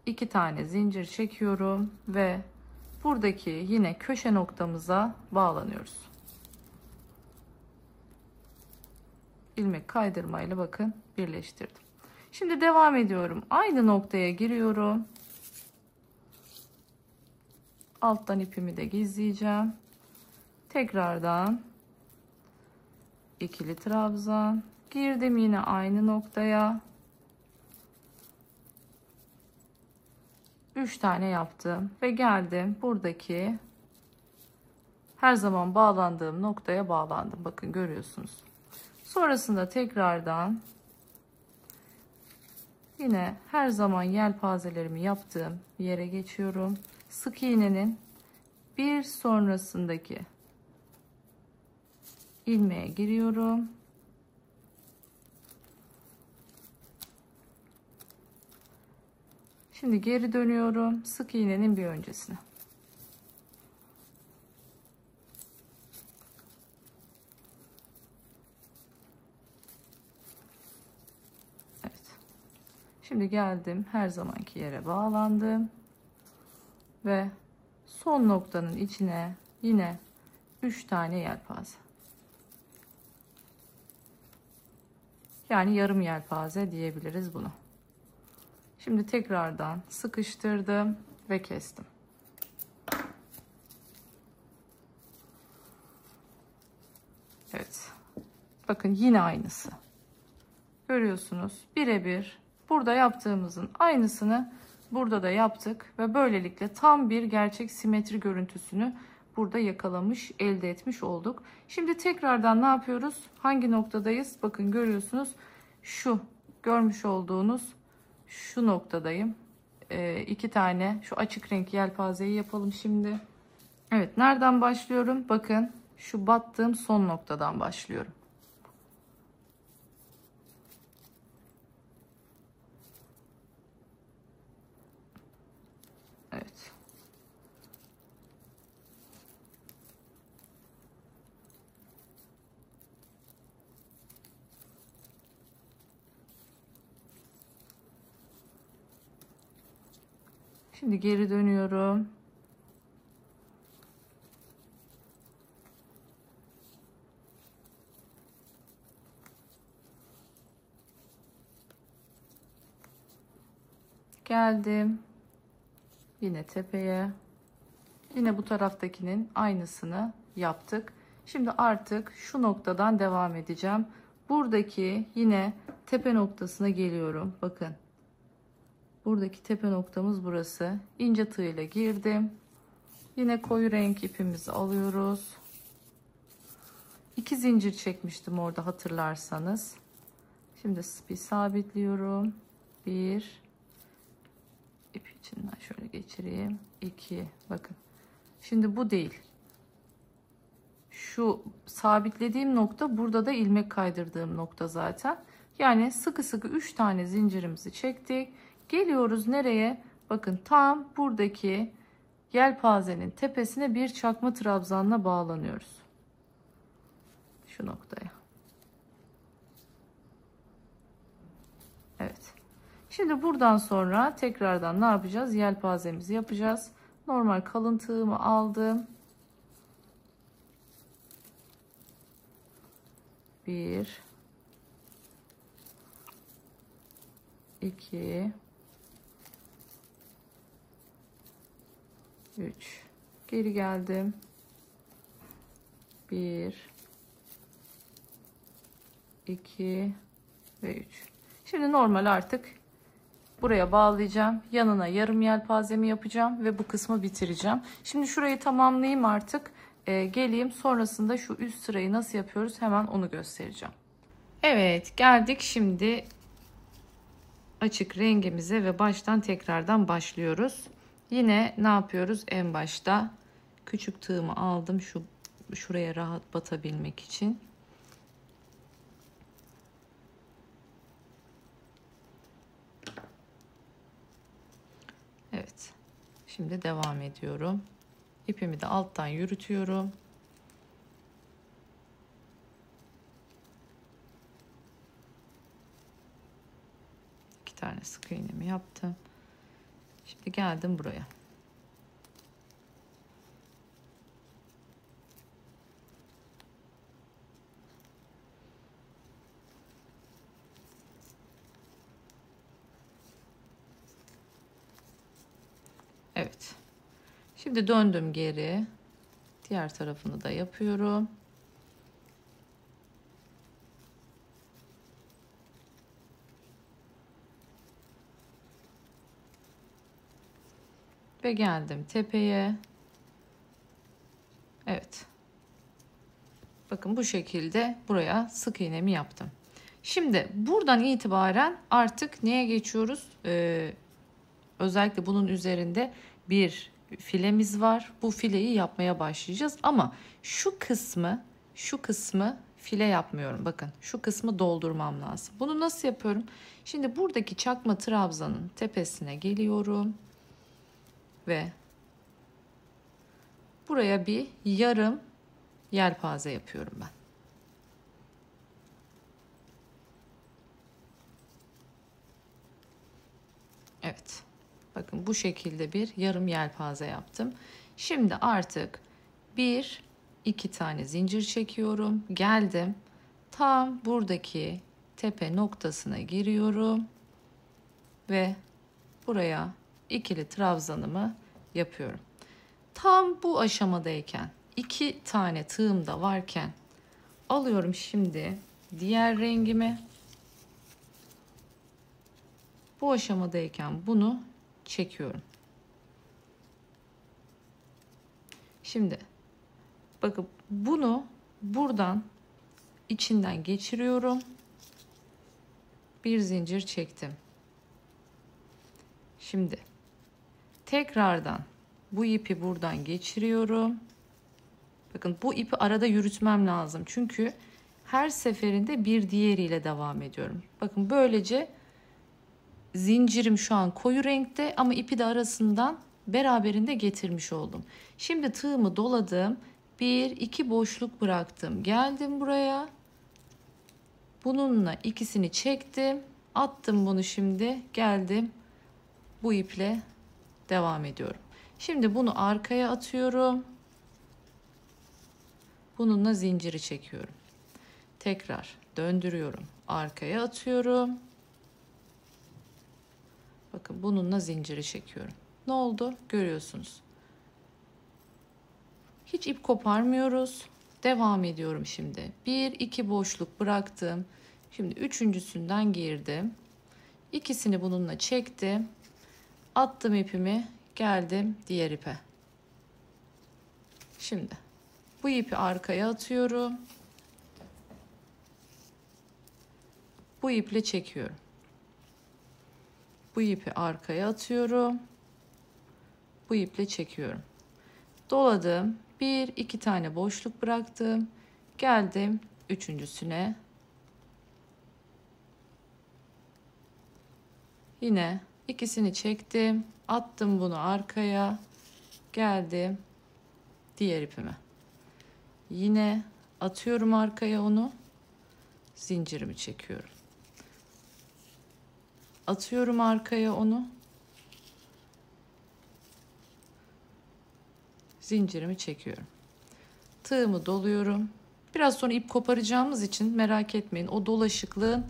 2 tane zincir çekiyorum ve buradaki yine köşe noktamıza bağlanıyoruz. İlmek kaydırmayla bakın birleştirdim. Şimdi devam ediyorum. Aynı noktaya giriyorum. Alttan ipimi de gizleyeceğim. Tekrardan ikili trabzan. Girdim yine aynı noktaya. 3 tane yaptım ve geldim buradaki her zaman bağlandığım noktaya bağlandım. Bakın görüyorsunuz. Sonrasında tekrardan yine her zaman yelpazelerimi yaptığım yere geçiyorum. Sık iğnenin bir sonrasındaki ilmeğe giriyorum. Şimdi geri dönüyorum sık iğnenin bir öncesine. Evet. Şimdi geldim her zamanki yere bağlandım ve son noktanın içine yine 3 tane yelpaze. Yani yarım yelpaze diyebiliriz bunu. Şimdi tekrardan sıkıştırdım ve kestim. Evet. Bakın yine aynısı. Görüyorsunuz birebir burada yaptığımızın aynısını burada da yaptık ve böylelikle tam bir gerçek simetri görüntüsünü burada yakalamış, elde etmiş olduk. Şimdi tekrardan ne yapıyoruz? Hangi noktadayız? Bakın görüyorsunuz. Şu görmüş olduğunuz şu noktadayım. 2 tane şu açık renk yelpazeyi yapalım şimdi. Evet, nereden başlıyorum? Bakın şu battığım son noktadan başlıyorum. Evet. Şimdi geri dönüyorum. Geldim. Yine tepeye. Yine bu taraftakinin aynısını yaptık. Şimdi artık şu noktadan devam edeceğim. Buradaki yine tepe noktasına geliyorum. Bakın. Buradaki tepe noktamız burası. İnce tığ ile girdim. Yine koyu renk ipimizi alıyoruz. 2 zincir çekmiştim orada hatırlarsanız. Şimdi bir sabitliyorum. 1 İp içinden şöyle geçireyim. 2. Bakın. Şimdi bu değil. Şu sabitlediğim nokta, burada da ilmek kaydırdığım nokta zaten. Yani sıkı sıkı 3 tane zincirimizi çektik. Geliyoruz nereye? Bakın tam buradaki yelpazenin tepesine bir çakma trabzanla bağlanıyoruz. Şu noktaya. Evet. Şimdi buradan sonra tekrardan ne yapacağız? Yelpazemizi yapacağız. Normal kalın tığımı aldım. 1 2 3 geri geldim. 1 2 ve 3. Şimdi normal artık buraya bağlayacağım. Yanına yarım yelpazemi yapacağım ve bu kısmı bitireceğim. Şimdi şurayı tamamlayayım artık. Geleyim, sonrasında şu üst sırayı nasıl yapıyoruz hemen onu göstereceğim. Evet, geldik şimdi açık rengimize ve baştan tekrardan başlıyoruz. Yine ne yapıyoruz? En başta küçük tığımı aldım şuraya rahat batabilmek için. Evet. Şimdi devam ediyorum. İpimi de alttan yürütüyorum. İki tane sık iğnemi yaptım. Şimdi geldim buraya. Evet. Şimdi döndüm geri. Diğer tarafını da yapıyorum. Ve geldim tepeye. Evet. Bakın bu şekilde buraya sık iğnemi yaptım. Şimdi buradan itibaren artık neye geçiyoruz? Özellikle bunun üzerinde bir filemiz var. Bu fileyi yapmaya başlayacağız. Ama şu kısmı file yapmıyorum. Bakın şu kısmı doldurmam lazım. Bunu nasıl yapıyorum? Şimdi buradaki çakma trabzanın tepesine geliyorum. Ve buraya bir yarım yelpaze yapıyorum ben. Evet. Bakın bu şekilde bir yarım yelpaze yaptım. Şimdi artık iki tane zincir çekiyorum. Geldim. Tam buradaki tepe noktasına giriyorum. Ve buraya ikili trabzanımı yapıyorum. Tam bu aşamadayken 2 tane tığım da varken alıyorum şimdi diğer rengimi. Bu aşamadayken bunu çekiyorum. Şimdi bakın bunu buradan içinden geçiriyorum. Bir zincir çektim. Şimdi tekrardan bu ipi buradan geçiriyorum. Bakın bu ipi arada yürütmem lazım. Çünkü her seferinde bir diğeriyle devam ediyorum. Bakın böylece zincirim şu an koyu renkte ama ipi de arasından beraberinde getirmiş oldum. Şimdi tığımı doladım. 1-2 boşluk bıraktım. Geldim buraya. Bununla ikisini çektim. Attım bunu şimdi. Geldim. Bu iple devam ediyorum. Şimdi bunu arkaya atıyorum. Bununla zinciri çekiyorum. Tekrar döndürüyorum. Arkaya atıyorum. Bakın bununla zinciri çekiyorum. Ne oldu? Görüyorsunuz. Hiç ip koparmıyoruz. Devam ediyorum şimdi. 1-2 boşluk bıraktım. Şimdi üçüncüsünden girdim. İkisini bununla çektim. Attım ipimi. Geldim diğer ipe. Şimdi bu ipi arkaya atıyorum. Bu iple çekiyorum. Bu ipi arkaya atıyorum. bu iple çekiyorum. Doladım. 1-2 tane boşluk bıraktım. Geldim üçüncüsüne. Yine ikisini çektim. Attım bunu arkaya. Geldim diğer ipime. Yine atıyorum arkaya onu. Zincirimi çekiyorum. Atıyorum arkaya onu. Zincirimi çekiyorum. Tığımı doluyorum. Biraz sonra ip koparacağımız için merak etmeyin. O dolaşıklığın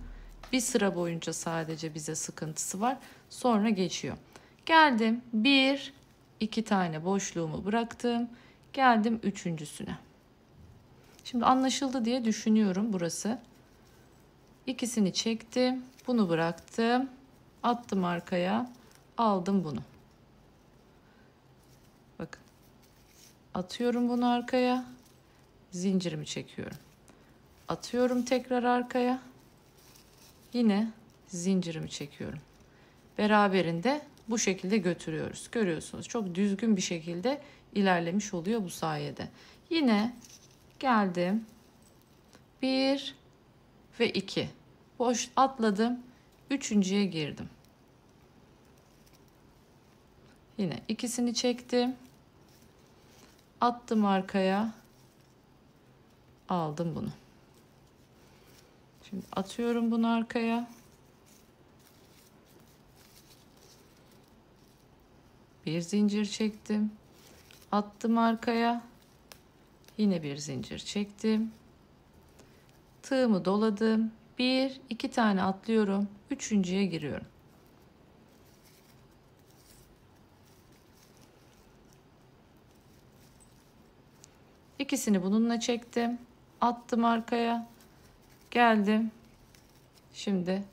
bir sıra boyunca sadece bize sıkıntısı var. Sonra geçiyor. Geldim. 1-2 tane boşluğumu bıraktım. Geldim üçüncüsüne. Şimdi anlaşıldı diye düşünüyorum burası. İkisini çektim. Bunu bıraktım. Attım arkaya. Aldım bunu. Bakın. Atıyorum bunu arkaya. Zincirimi çekiyorum. Atıyorum tekrar arkaya. Yine zincirimi çekiyorum. Beraberinde bu şekilde götürüyoruz. Görüyorsunuz. Çok düzgün bir şekilde ilerlemiş oluyor bu sayede. Yine geldim. 1 ve 2. Boş atladım. Üçüncüye girdim. Yine ikisini çektim. Attım arkaya. Aldım bunu. Şimdi atıyorum bunu arkaya. Bir zincir çektim. Attım arkaya. Yine bir zincir çektim. Tığımı doladım. 1-2 tane atlıyorum. Üçüncüye giriyorum. İkisini bununla çektim. Attım arkaya. Geldim. Şimdi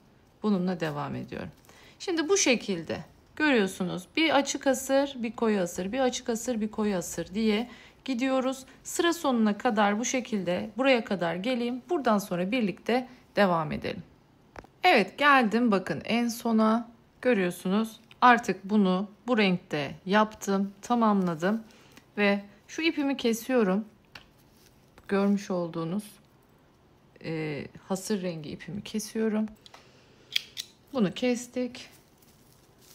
bununla devam ediyorum. Şimdi bu şekilde görüyorsunuz. Bir açık asır, bir koyu asır, bir açık asır, bir koyu asır diye gidiyoruz. Sıra sonuna kadar bu şekilde buraya kadar geleyim. Buradan sonra birlikte devam edelim. Evet, geldim. Bakın en sona görüyorsunuz. Artık bunu bu renkte yaptım, tamamladım ve şu ipimi kesiyorum. Görmüş olduğunuz hasır rengi ipimi kesiyorum. Bunu kestik.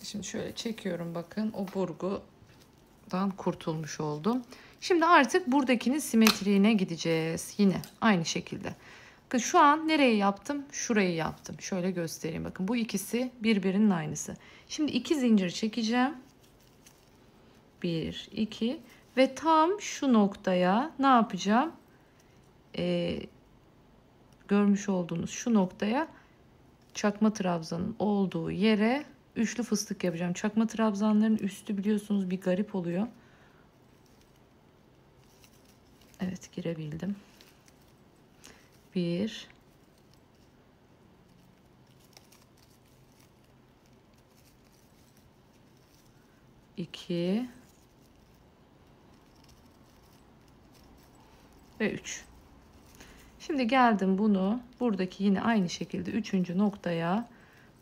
Şimdi şöyle çekiyorum, bakın o burgudan kurtulmuş oldum. Şimdi artık buradakinin simetriğine gideceğiz. Yine aynı şekilde. Bakın şu an nereyi yaptım? Şurayı yaptım. Şöyle göstereyim. Bakın bu ikisi birbirinin aynısı. Şimdi 2 zincir çekeceğim. 1, 2 ve tam şu noktaya ne yapacağım? Görmüş olduğunuz şu noktaya çakma trabzanın olduğu yere üçlü fıstık yapacağım. Çakma trabzanların üstü biliyorsunuz bir garip oluyor. Evet, girebildim. 1 2 ve 3. Şimdi geldim, bunu buradaki yine aynı şekilde 3. noktaya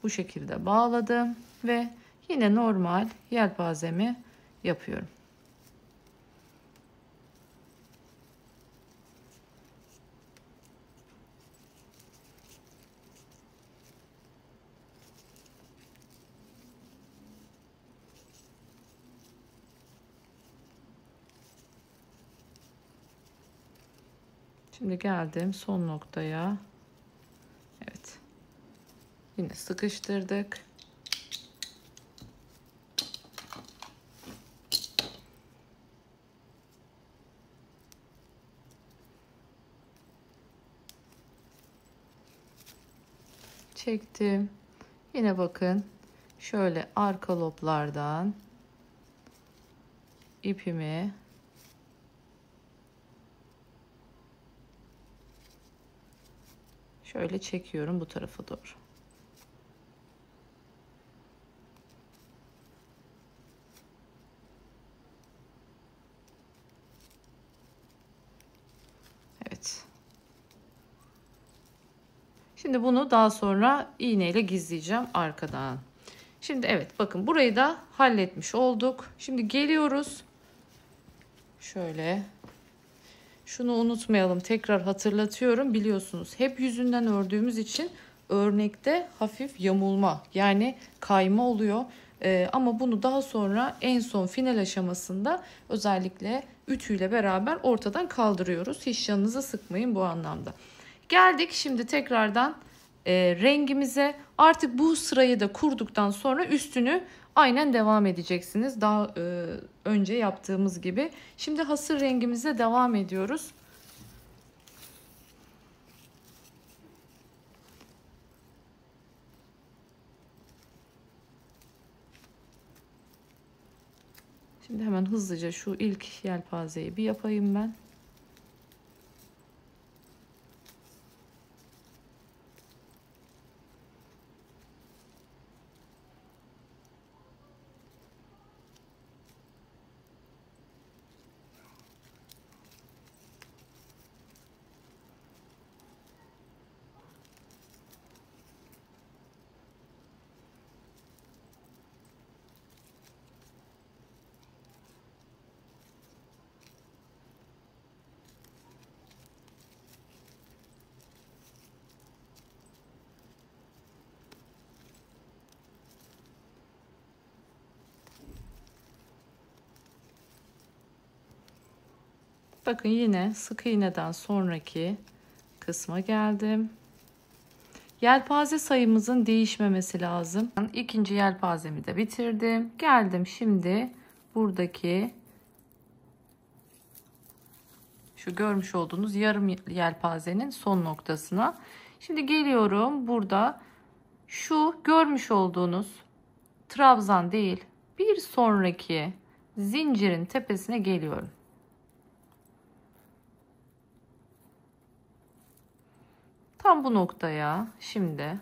bu şekilde bağladım ve yine normal yelpazemi yapıyorum. Şimdi geldim son noktaya. Evet. Yine sıkıştırdık. Çektim. Yine bakın şöyle arka loblardan ipimi şöyle çekiyorum bu tarafa doğru. Evet. Şimdi bunu daha sonra iğneyle gizleyeceğim arkadan. Şimdi evet, bakın burayı da halletmiş olduk. Şimdi geliyoruz. Şöyle. Şunu unutmayalım. Tekrar hatırlatıyorum. Biliyorsunuz hep yüzünden ördüğümüz için örnekte hafif yamulma, yani kayma oluyor. Ama bunu daha sonra en son final aşamasında özellikle ütüyle beraber ortadan kaldırıyoruz. Hiç canınızı sıkmayın bu anlamda. Geldik şimdi tekrardan rengimize. Artık bu sırayı da kurduktan sonra üstünü aynen devam edeceksiniz. Daha önce yaptığımız gibi. Şimdi hasır rengimize devam ediyoruz. Şimdi hemen hızlıca şu ilk yelpazeyi bir yapayım ben. Bakın yine sık iğneden sonraki kısma geldim. Yelpaze sayımızın değişmemesi lazım. İkinci yelpazemi de bitirdim. Geldim şimdi buradaki şu görmüş olduğunuz yarım yelpazenin son noktasına. Şimdi geliyorum, burada şu görmüş olduğunuz trabzan değil, bir sonraki zincirin tepesine geliyorum. Tam bu noktaya şimdi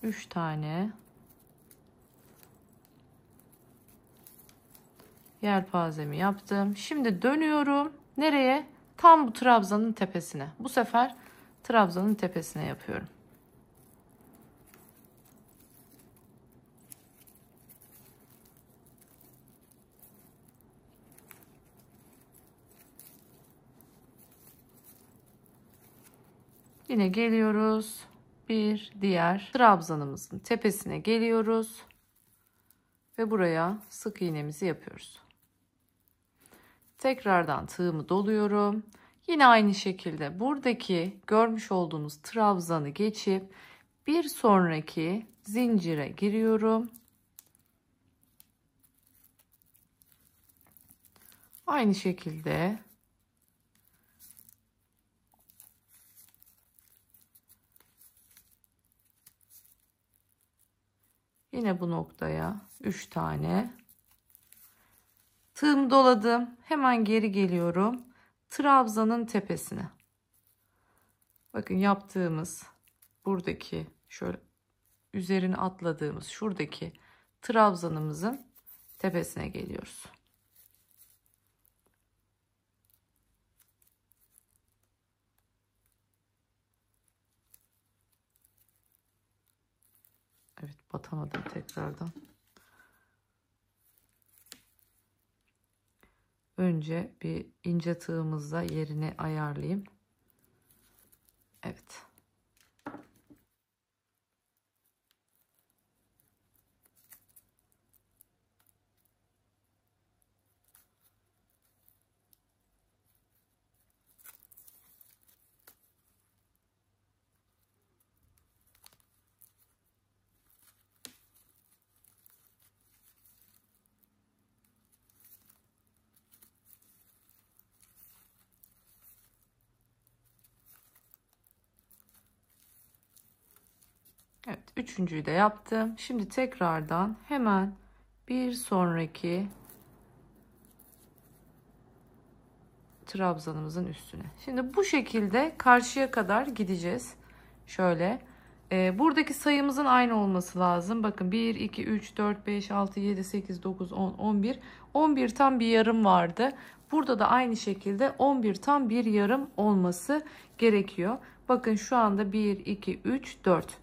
üç tane yelpazemi yaptım. Şimdi dönüyorum. Nereye? Tam bu trabzanın tepesine. Bu sefer trabzanın tepesine yapıyorum. Yine geliyoruz. Bir diğer trabzanımızın tepesine geliyoruz. Ve buraya sık iğnemizi yapıyoruz. Tekrardan tığımı doluyorum. Yine aynı şekilde buradaki görmüş olduğunuz trabzanı geçip bir sonraki zincire giriyorum. Aynı şekilde yine bu noktaya 3 tane tığımı doladım. Hemen geri geliyorum. Trabzanın tepesine. Bakın yaptığımız buradaki şöyle üzerine atladığımız şuradaki trabzanımızın tepesine geliyoruz. Evet, batamadım tekrardan. Önce bir ince tığımızla yerini ayarlayayım. Evet. Evet, üçüncüyü de yaptım. Şimdi tekrardan hemen bir sonraki trabzanımızın üstüne. Şimdi bu şekilde karşıya kadar gideceğiz. Şöyle Buradaki sayımızın aynı olması lazım. Bakın 1, 2, 3, 4, 5, 6, 7, 8, 9, 10, 11. 11 tam bir yarım vardı. Burada da aynı şekilde 11 tam bir yarım olması gerekiyor. Bakın şu anda 1, 2, 3, 4.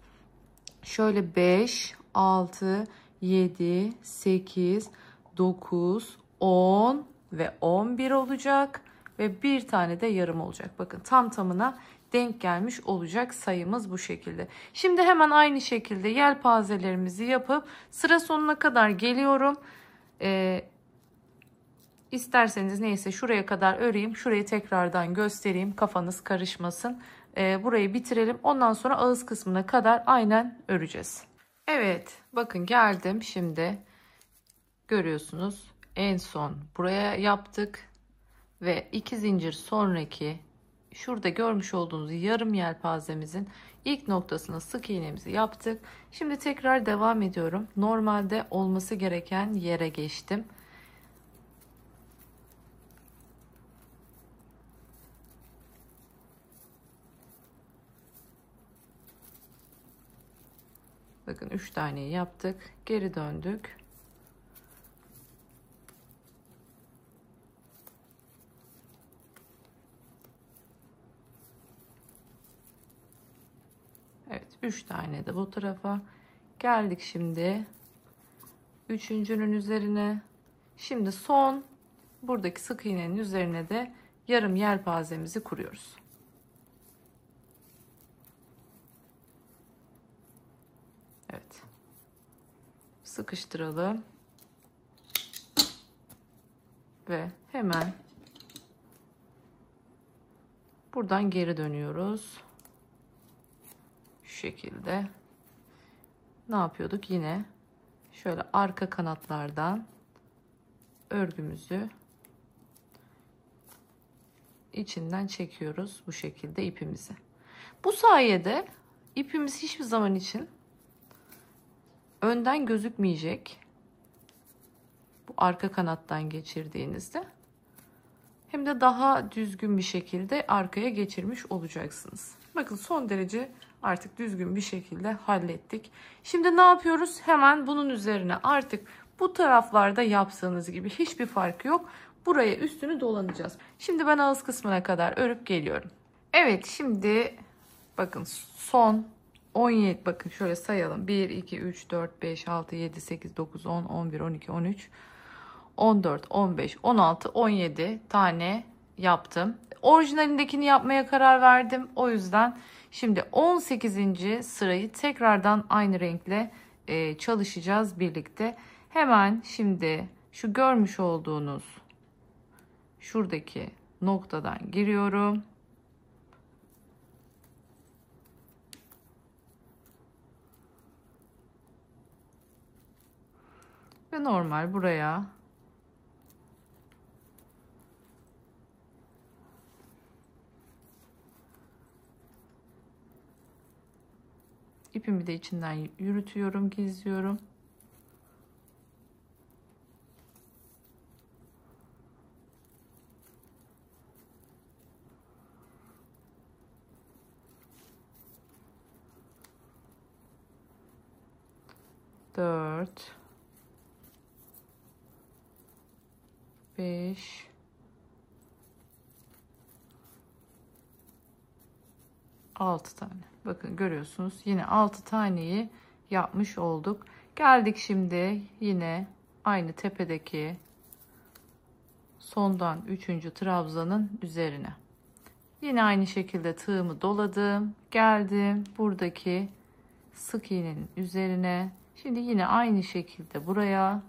Şöyle 5, 6, 7, 8, 9, 10 ve 11 olacak. Ve bir tane de yarım olacak. Bakın tam tamına denk gelmiş olacak sayımız bu şekilde. Şimdi hemen aynı şekilde yelpazelerimizi yapıp sıra sonuna kadar geliyorum. İsterseniz neyse şuraya kadar öreyim. Şurayı tekrardan göstereyim. Kafanız karışmasın. Burayı bitirelim. Ondan sonra ağız kısmına kadar aynen öreceğiz. Evet, bakın geldim şimdi. Görüyorsunuz. En son buraya yaptık ve 2 zincir sonraki şurada görmüş olduğunuz yarım yelpazemizin ilk noktasına sık iğnemizi yaptık. Şimdi tekrar devam ediyorum. Normalde olması gereken yere geçtim. Bakın 3 taneyi yaptık. Geri döndük. Evet, 3 tane de bu tarafa geldik. Şimdi üçüncünün üzerine, şimdi son buradaki sık iğnenin üzerine de yarım yelpazemizi kuruyoruz. Evet, sıkıştıralım ve hemen buradan geri dönüyoruz. Şu şekilde ne yapıyorduk? Yine şöyle arka kanatlardan örgümüzü içinden çekiyoruz bu şekilde ipimizi. Bu sayede ipimiz hiçbir zaman için önden gözükmeyecek. Bu arka kanattan geçirdiğinizde hem de daha düzgün bir şekilde arkaya geçirmiş olacaksınız. Bakın son derece artık düzgün bir şekilde hallettik. Şimdi ne yapıyoruz? Hemen bunun üzerine artık bu taraflarda yaptığınız gibi hiçbir farkı yok. Buraya üstünü dolanacağız. Şimdi ben ağız kısmına kadar örüp geliyorum. Evet, şimdi bakın son 17, bakın şöyle sayalım. 1, 2, 3, 4, 5, 6, 7, 8, 9, 10, 11, 12, 13, 14, 15, 16, 17 tane yaptım. Orijinalindekini yapmaya karar verdim. O yüzden şimdi 18. sırayı tekrardan aynı renkle çalışacağız birlikte. Hemen şimdi şu görmüş olduğunuz şuradaki noktadan giriyorum. Ve normal buraya ipimi de içinden yürütüyorum, gizliyorum. Dört, 5, 6 tane. Bakın görüyorsunuz. Yine 6 taneyi yapmış olduk. Geldik şimdi yine aynı tepedeki sondan 3. trabzanın üzerine. Yine aynı şekilde tığımı doladım. Geldim buradaki sık iğnenin üzerine. Şimdi yine aynı şekilde buraya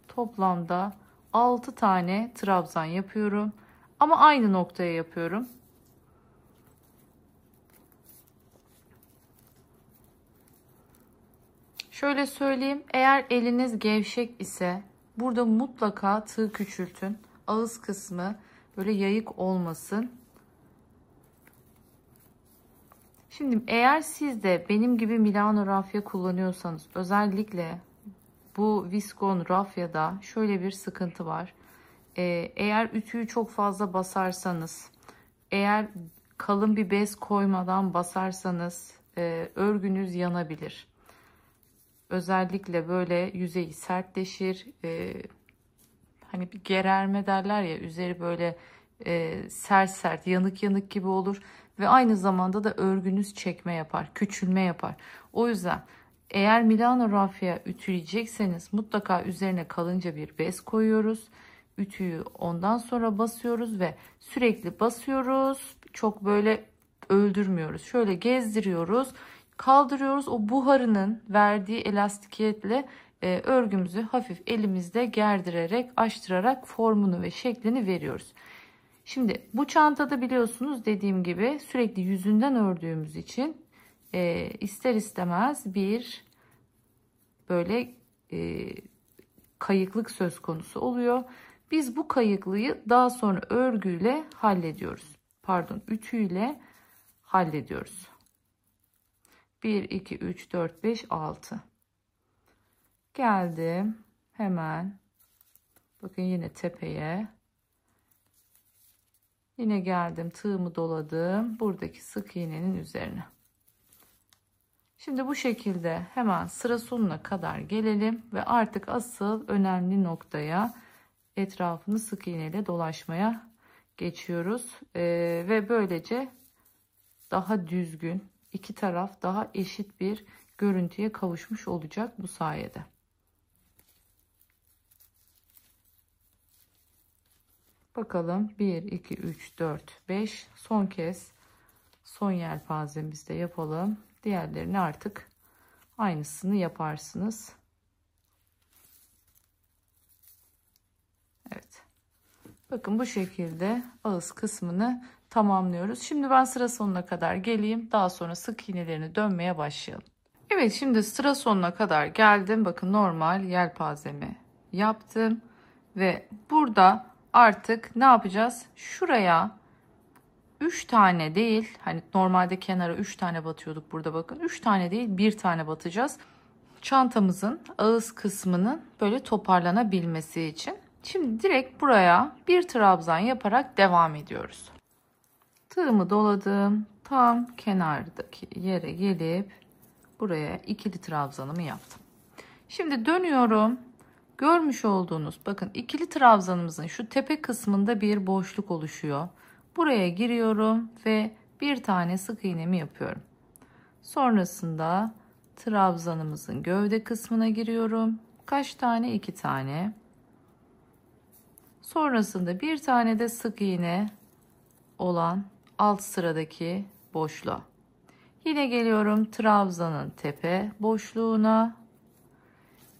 toplamda 6 tane trabzan yapıyorum. Ama aynı noktaya yapıyorum. Şöyle söyleyeyim, eğer eliniz gevşek ise burada mutlaka tığ küçültün. Ağız kısmı böyle yayık olmasın. Şimdi eğer siz de benim gibi Milano rafya kullanıyorsanız, özellikle bu viskon rafyada şöyle bir sıkıntı var. Eğer ütüyü çok fazla basarsanız, eğer kalın bir bez koymadan basarsanız örgünüz yanabilir. Özellikle böyle yüzeyi sertleşir. Hani bir gererme derler ya, üzeri böyle sert sert, yanık yanık gibi olur. Ve aynı zamanda da örgünüz çekme yapar, küçülme yapar. O yüzden eğer Milano raffia ütüleyecekseniz mutlaka üzerine kalınca bir bez koyuyoruz. Ütüyü ondan sonra basıyoruz ve sürekli basıyoruz. Çok böyle öldürmüyoruz. Şöyle gezdiriyoruz, kaldırıyoruz. O buharının verdiği elastikiyetle örgümüzü hafif elimizde gerdirerek, açtırarak formunu ve şeklini veriyoruz. Şimdi bu çantada biliyorsunuz, dediğim gibi sürekli yüzünden ördüğümüz için ister istemez bir böyle kayıklık söz konusu oluyor. Biz bu kayıklığı daha sonra örgüyle hallediyoruz. Pardon, ütüyle hallediyoruz. 1, 2, 3, 4, 5, 6. Geldim. Hemen. Bakın yine tepeye. Yine geldim. Tığımı doladım. Buradaki sık iğnenin üzerine. Şimdi bu şekilde hemen sıra sonuna kadar gelelim. Ve artık asıl önemli noktaya, etrafını sık iğneyle dolaşmaya geçiyoruz. Ve böylece daha düzgün, iki taraf daha eşit bir görüntüye kavuşmuş olacak bu sayede. Bakalım 1, 2, 3, 4, 5. Son kez son yelpazemizde yapalım. Diğerlerini artık aynısını yaparsınız. Evet. Bakın bu şekilde ağız kısmını tamamlıyoruz. Şimdi ben sıra sonuna kadar geleyim. Daha sonra sık iğnelerini dönmeye başlayalım. Evet, şimdi sıra sonuna kadar geldim. Bakın normal yelpazemi yaptım. Ve burada artık ne yapacağız? Şuraya 3 tane değil, hani normalde kenara 3 tane batıyorduk, burada bakın 3 tane değil 1 tane batacağız. Çantamızın ağız kısmının böyle toparlanabilmesi için. Şimdi direkt buraya bir trabzan yaparak devam ediyoruz. Tığımı doladım. Tam kenardaki yere gelip buraya ikili trabzanımı yaptım. Şimdi dönüyorum. Görmüş olduğunuz bakın ikili trabzanımızın şu tepe kısmında bir boşluk oluşuyor. Buraya giriyorum ve bir tane sık iğnemi yapıyorum. Sonrasında trabzanımızın gövde kısmına giriyorum. Kaç tane? 2 tane. Sonrasında bir tane de sık iğne olan alt sıradaki boşluğa. Yine geliyorum trabzanın tepe boşluğuna.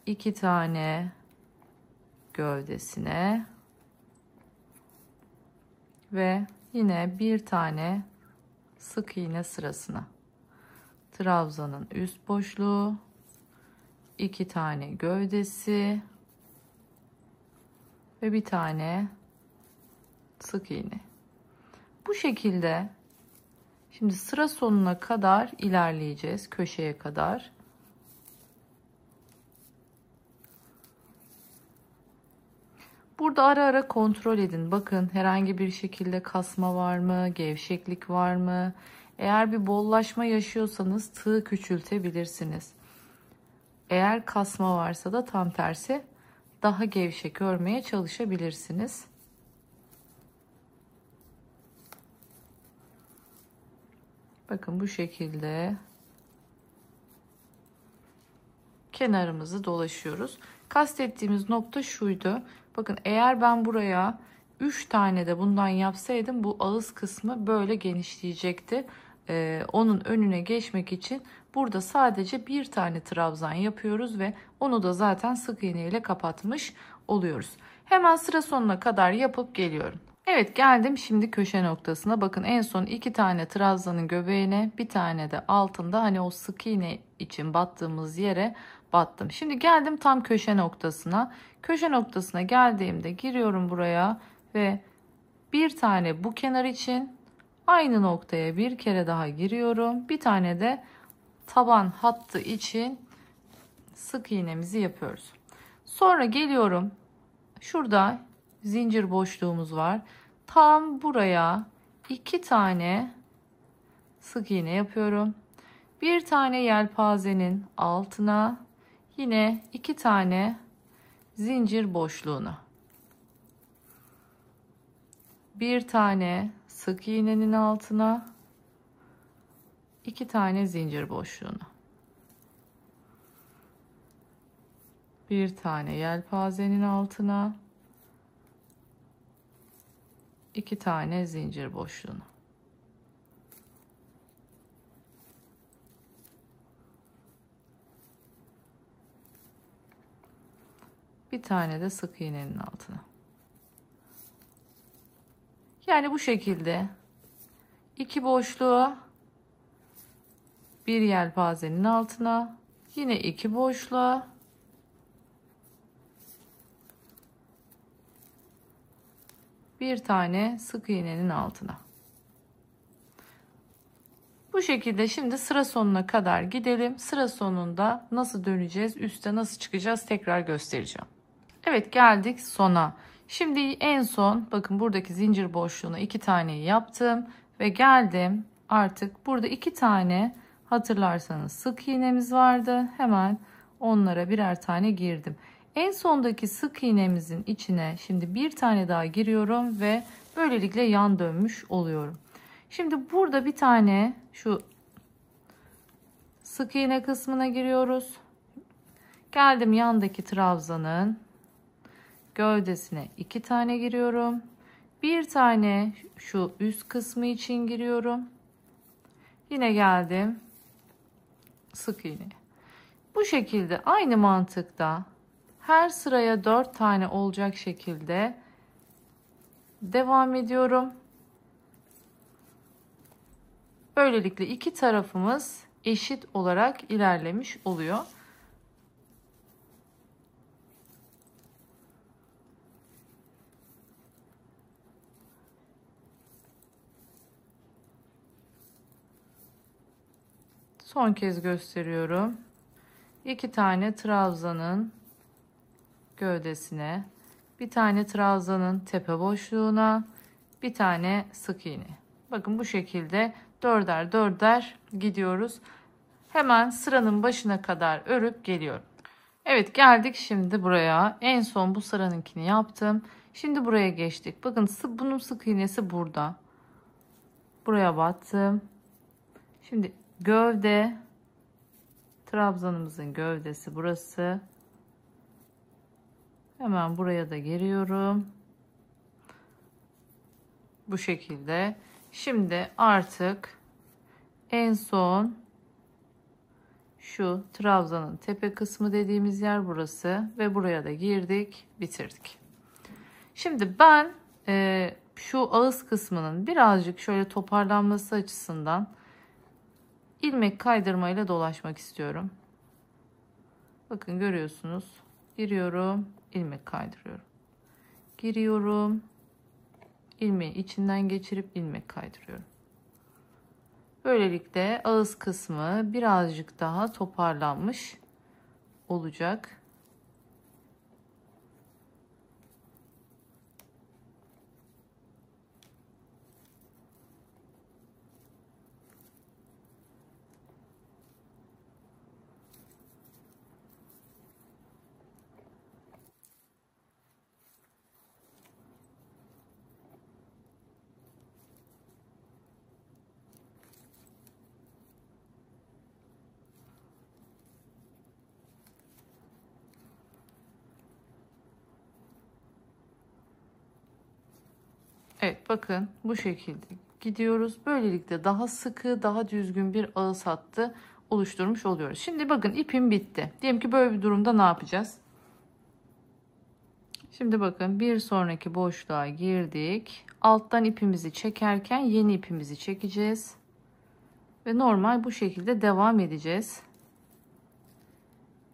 2 tane gövdesine ve yine bir tane sık iğne sırasına. Trabzanın üst boşluğu, 2 tane gövdesi ve bir tane sık iğne. Bu şekilde şimdi sıra sonuna kadar ilerleyeceğiz, köşeye kadar. Burada ara ara kontrol edin. Bakın herhangi bir şekilde kasma var mı? Gevşeklik var mı? Eğer bir bollaşma yaşıyorsanız tığ küçültebilirsiniz. Eğer kasma varsa da tam tersi daha gevşek örmeye çalışabilirsiniz. Bakın bu şekilde kenarımızı dolaşıyoruz. Kastettiğimiz nokta şuydu. Bakın eğer ben buraya 3 tane de bundan yapsaydım bu ağız kısmı böyle genişleyecekti. Onun önüne geçmek için burada sadece bir tane trabzan yapıyoruz ve onu da zaten sık iğne ile kapatmış oluyoruz. Hemen sıra sonuna kadar yapıp geliyorum. Evet, geldim şimdi köşe noktasına. Bakın en son 2 tane trabzanın göbeğine, bir tane de altında, hani o sık iğne için battığımız yere battım. Şimdi geldim tam köşe noktasına. Köşe noktasına geldiğimde giriyorum buraya ve bir tane bu kenar için aynı noktaya bir kere daha giriyorum. Bir tane de taban hattı için sık iğnemizi yapıyoruz. Sonra geliyorum. Şurada zincir boşluğumuz var. Tam buraya 2 tane sık iğne yapıyorum. Bir tane yelpazenin altına yine 2 tane zincir boşluğuna. Bir tane sık iğnenin altına 2 tane zincir boşluğuna. Bir tane yelpazenin altına 2 tane zincir boşluğuna. Bir tane de sık iğnenin altına. Yani bu şekilde 2 boşluğa, bir yelpazenin altına, yine 2 boşluğa, bir tane sık iğnenin altına. Bu şekilde şimdi sıra sonuna kadar gidelim. Sıra sonunda nasıl döneceğiz, üste nasıl çıkacağız tekrar göstereceğim. Evet, geldik sona. Şimdi en son bakın buradaki zincir boşluğuna 2 tane yaptım ve geldim. Artık burada 2 tane hatırlarsanız sık iğnemiz vardı. Hemen onlara birer tane girdim. En sondaki sık iğnemizin içine şimdi bir tane daha giriyorum ve böylelikle yan dönmüş oluyorum. Şimdi burada bir tane şu sık iğne kısmına giriyoruz. Geldim yandaki trabzanın gövdesine 2 tane giriyorum. Bir tane şu üst kısmı için giriyorum. Yine geldim sık iğne. Bu şekilde aynı mantıkta her sıraya 4 tane olacak şekilde devam ediyorum. Böylelikle iki tarafımız eşit olarak ilerlemiş oluyor. Son kez gösteriyorum. 2 tane trabzanın gövdesine, bir tane trabzanın tepe boşluğuna, bir tane sık iğne. Bakın bu şekilde dörder dörder gidiyoruz. Hemen sıranın başına kadar örüp geliyorum. Evet, geldik şimdi buraya. En son bu sıranınkini yaptım. Şimdi buraya geçtik. Bakın bunun sık iğnesi burada. Buraya battım. Şimdi gövde, trabzanımızın gövdesi burası. Hemen buraya da giriyorum. Bu şekilde. Şimdi artık en son şu trabzanın tepe kısmı dediğimiz yer burası ve buraya da girdik, bitirdik. Şimdi ben şu ağız kısmının birazcık şöyle toparlanması açısından ilmek kaydırmayla dolaşmak istiyorum. Bakın görüyorsunuz. Giriyorum, ilmek kaydırıyorum. Giriyorum, ilmeği içinden geçirip ilmek kaydırıyorum. Böylelikle ağız kısmı birazcık daha toparlanmış olacak. Evet, bakın bu şekilde gidiyoruz. Böylelikle daha sıkı, daha düzgün bir ağız hattı oluşturmuş oluyoruz. Şimdi bakın ipim bitti. Diyelim ki böyle bir durumda ne yapacağız? Şimdi bakın bir sonraki boşluğa girdik. Alttan ipimizi çekerken yeni ipimizi çekeceğiz. Ve normal bu şekilde devam edeceğiz.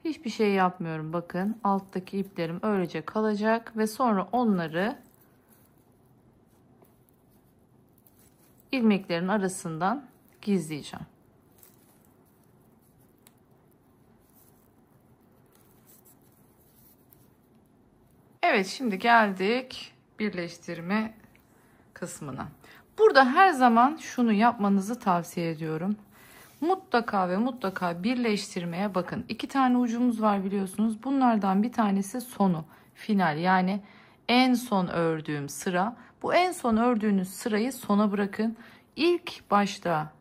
Hiçbir şey yapmıyorum. Bakın alttaki iplerim öylece kalacak ve sonra onları ilmeklerin arasından gizleyeceğim. Evet, şimdi geldik birleştirme kısmına. Burada her zaman şunu yapmanızı tavsiye ediyorum. mutlaka ve mutlaka birleştirmeye bakın. 2 tane ucumuz var biliyorsunuz. Bunlardan bir tanesi sonu, final, yani en son ördüğüm sıra. Bu en son ördüğünüz sırayı sona bırakın. İlk başta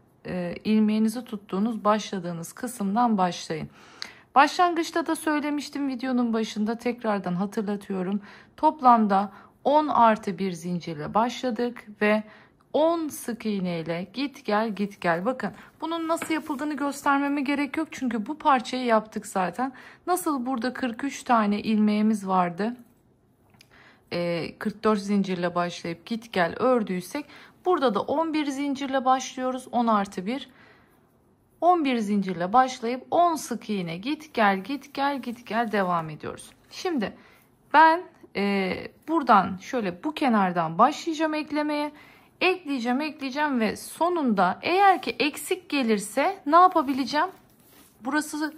ilmeğinizi tuttuğunuz, başladığınız kısımdan başlayın. Başlangıçta da söylemiştim videonun başında, tekrardan hatırlatıyorum. Toplamda 10 artı 1 zincirle başladık ve 10 sık iğne ile git gel git gel. Bakın bunun nasıl yapıldığını göstermeme gerek yok çünkü bu parçayı yaptık zaten. Nasıl burada 43 tane ilmeğimiz vardı, 44 zincirle başlayıp git gel ördüysek, burada da 11 zincirle başlıyoruz. 10 artı 1, 11 zincirle başlayıp 10 sık iğne git gel git gel git gel devam ediyoruz. Şimdi ben buradan şöyle bu kenardan başlayacağım eklemeye. Ekleyeceğim ve sonunda eğer ki eksik gelirse ne yapabileceğim? Burası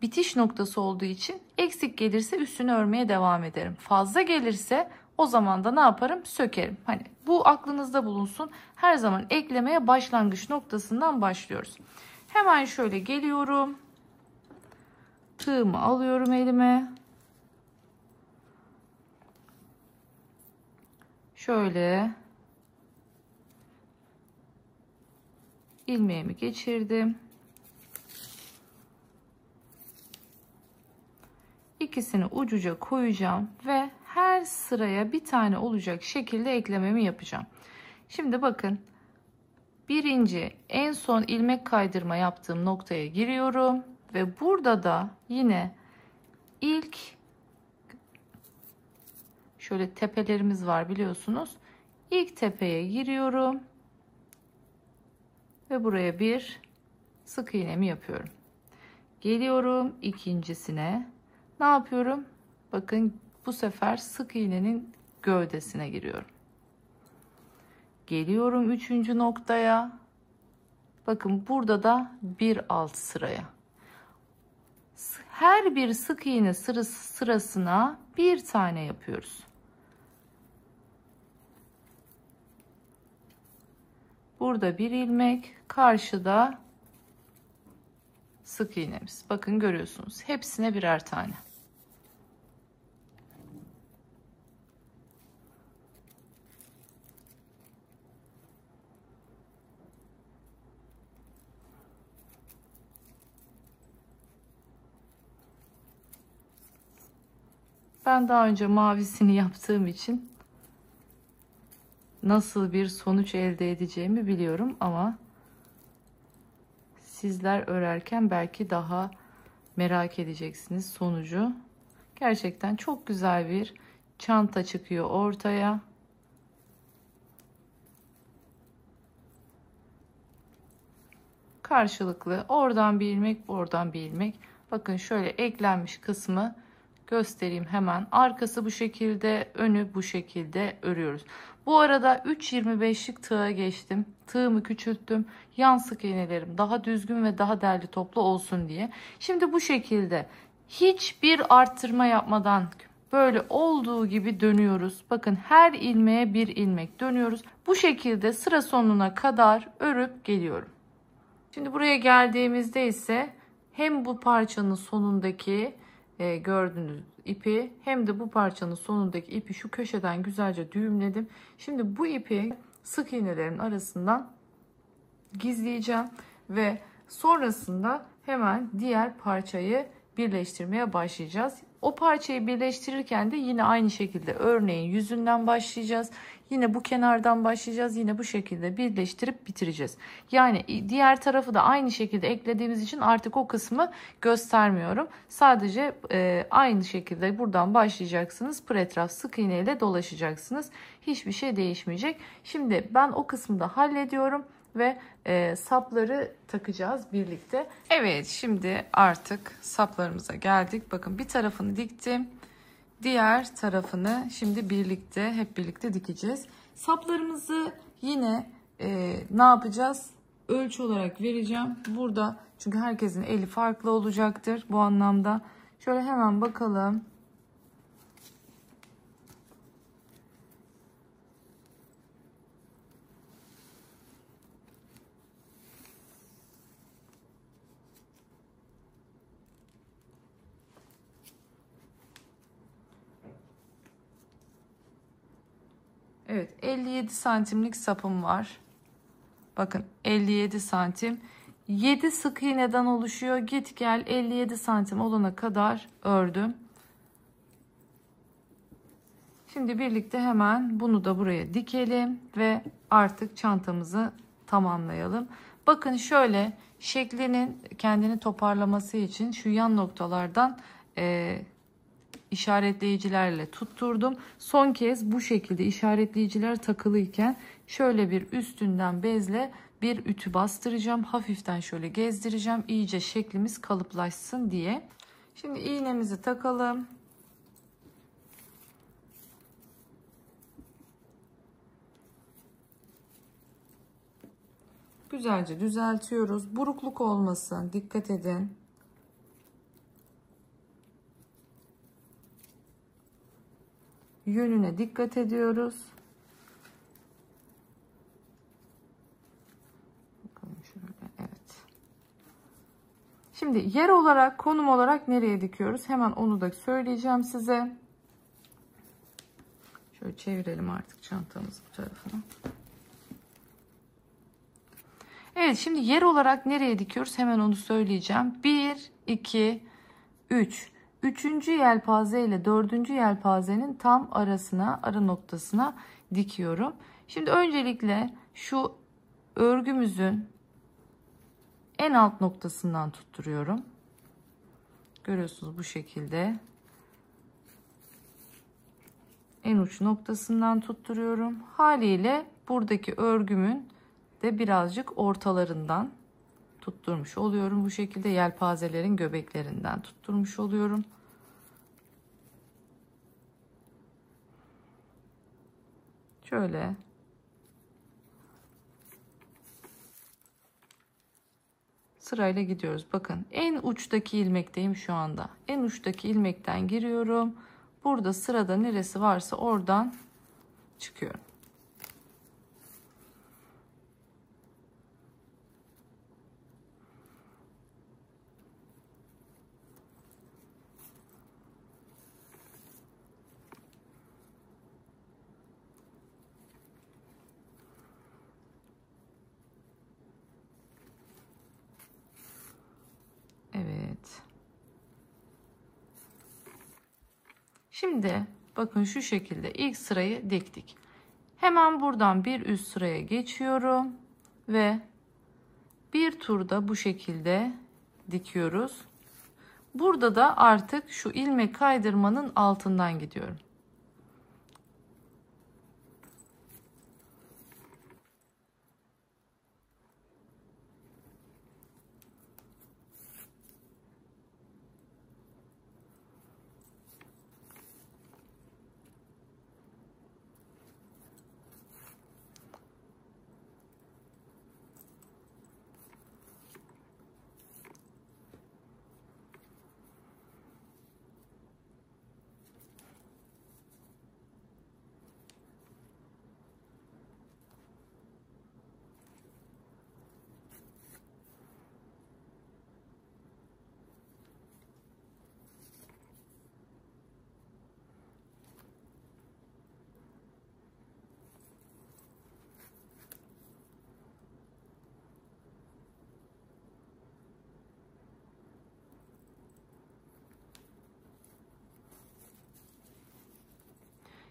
bitiş noktası olduğu için eksik gelirse üstünü örmeye devam ederim. Fazla gelirse o zaman da ne yaparım? Sökerim. Hani bu aklınızda bulunsun. Her zaman eklemeye başlangıç noktasından başlıyoruz. Hemen şöyle geliyorum. Tığımı alıyorum elime. Şöyle ilmeğimi geçirdim. İkisini ucuca koyacağım ve her sıraya bir tane olacak şekilde eklememi yapacağım. Şimdi bakın, birinci en son ilmek kaydırma yaptığım noktaya giriyorum ve burada da yine ilk şöyle tepelerimiz var biliyorsunuz. İlk tepeye giriyorum ve buraya bir sık iğnemi yapıyorum. Geliyorum ikincisine. Ne yapıyorum? Bakın bu sefer sık iğnenin gövdesine giriyorum. Geliyorum üçüncü noktaya. Bakın burada da bir alt sıraya. Her bir sık iğne sırasına bir tane yapıyoruz. Burada bir ilmek, karşıda sık iğnemiz. Bakın görüyorsunuz. Hepsine birer tane. Ben daha önce mavisini yaptığım için nasıl bir sonuç elde edeceğimi biliyorum ama sizler örerken belki daha merak edeceksiniz sonucu. Gerçekten çok güzel bir çanta çıkıyor ortaya. Karşılıklı oradan bir ilmek, oradan bir ilmek. Bakın şöyle eklenmiş kısmı göstereyim hemen. Arkası bu şekilde, önü bu şekilde örüyoruz. Bu arada 3.25'lik tığa geçtim. Tığımı küçülttüm. Yan sık iğnelerim daha düzgün ve daha derli toplu olsun diye. Şimdi bu şekilde hiçbir arttırma yapmadan böyle olduğu gibi dönüyoruz. Bakın her ilmeğe bir ilmek dönüyoruz. Bu şekilde sıra sonuna kadar örüp geliyorum. Şimdi buraya geldiğimizde ise hem bu parçanın sonundaki gördüğünüz ipi hem de bu parçanın sonundaki ipi şu köşeden güzelce düğümledim. Şimdi bu ipi sık iğnelerin arasından gizleyeceğim ve sonrasında hemen diğer parçayı birleştirmeye başlayacağız. O parçayı birleştirirken de yine aynı şekilde örneğin yüzünden başlayacağız. Yine bu kenardan başlayacağız. Yine bu şekilde birleştirip bitireceğiz. Yani diğer tarafı da aynı şekilde eklediğimiz için artık o kısmı göstermiyorum. Sadece aynı şekilde buradan başlayacaksınız. Pıretraf sık iğne ile dolaşacaksınız. Hiçbir şey değişmeyecek. Şimdi ben o kısmı da hallediyorum ve sapları takacağız birlikte. Evet, şimdi artık saplarımıza geldik. Bakın bir tarafını diktim. Diğer tarafını şimdi birlikte, hep birlikte dikeceğiz. Saplarımızı yine ne yapacağız? Ölçü olarak vereceğim. Burada çünkü herkesin eli farklı olacaktır bu anlamda. Şöyle hemen bakalım. Evet, 57 santimlik sapım var. Bakın 57 santim. 7 sık iğneden oluşuyor. Git gel 57 santim olana kadar ördüm. Şimdi birlikte hemen bunu da buraya dikelim ve artık çantamızı tamamlayalım. Bakın şöyle şeklinin kendini toparlaması için şu yan noktalardan işaretleyicilerle tutturdum. Son kez bu şekilde işaretleyiciler takılıyken şöyle bir üstünden bezle bir ütü bastıracağım. Hafiften şöyle gezdireceğim. İyice şeklimiz kalıplaşsın diye. Şimdi iğnemizi takalım. Güzelce düzeltiyoruz. Burukluk olmasın. Dikkat edin. Yönüne dikkat ediyoruz. Bakalım şöyle. Evet. Şimdi yer olarak, konum olarak nereye dikiyoruz? Hemen onu da söyleyeceğim size. Şöyle çevirelim artık çantamızı bu tarafına. Evet, şimdi yer olarak nereye dikiyoruz? Hemen onu söyleyeceğim. 1, 2, 3. Üçüncü yelpaze ile dördüncü yelpazenin tam arasına, ara noktasına dikiyorum. Şimdi öncelikle şu örgümüzün en alt noktasından tutturuyorum. Görüyorsunuz bu şekilde. En uç noktasından tutturuyorum. Haliyle buradaki örgümün de birazcık ortalarından tutturmuş oluyorum. Bu şekilde yelpazelerin göbeklerinden tutturmuş oluyorum. Şöyle sırayla gidiyoruz. Bakın en uçtaki ilmekteyim şu anda. En uçtaki ilmekten giriyorum. Burada sırada neresi varsa oradan çıkıyorum. Evet. Şimdi bakın şu şekilde ilk sırayı diktik. Hemen buradan bir üst sıraya geçiyorum ve bir turda bu şekilde dikiyoruz. Burada da artık şu ilmek kaydırmanın altından gidiyorum.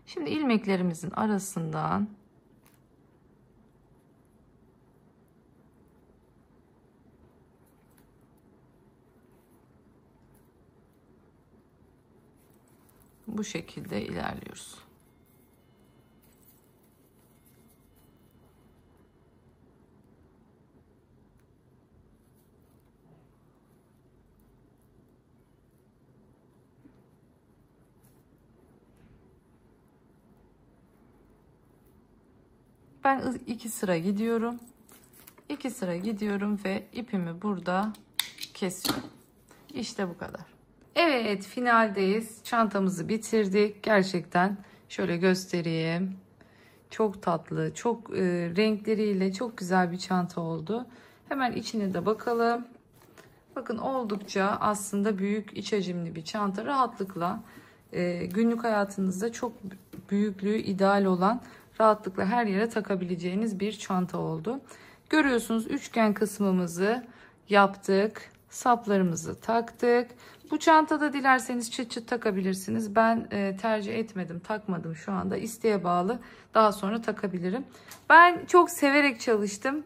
Şimdi ilmeklerimizin arasından bu şekilde ilerliyoruz. Ben 2 sıra gidiyorum. 2 sıra gidiyorum ve ipimi burada kesiyorum. İşte bu kadar. Evet, finaldeyiz. Çantamızı bitirdik. Gerçekten şöyle göstereyim. Çok tatlı, çok renkleriyle çok güzel bir çanta oldu. Hemen içine de bakalım. Bakın oldukça aslında büyük, iç hacimli bir çanta. Rahatlıkla günlük hayatınızda çok büyüklüğü ideal olan rahatlıkla her yere takabileceğiniz bir çanta oldu. Görüyorsunuz üçgen kısmımızı yaptık. Saplarımızı taktık. Bu çantada dilerseniz çıt çıt takabilirsiniz. Ben tercih etmedim, takmadım şu anda. İsteğe bağlı. Daha sonra takabilirim. Ben çok severek çalıştım.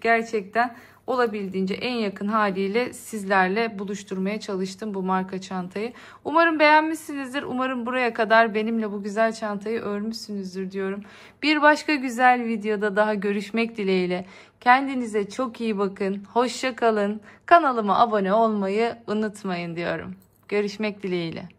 Gerçekten olabildiğince en yakın haliyle sizlerle buluşturmaya çalıştım bu marka çantayı. Umarım beğenmişsinizdir. Umarım buraya kadar benimle bu güzel çantayı örmüşsünüzdür diyorum. Bir başka güzel videoda daha görüşmek dileğiyle. Kendinize çok iyi bakın. Hoşça kalın. Kanalıma abone olmayı unutmayın diyorum. Görüşmek dileğiyle.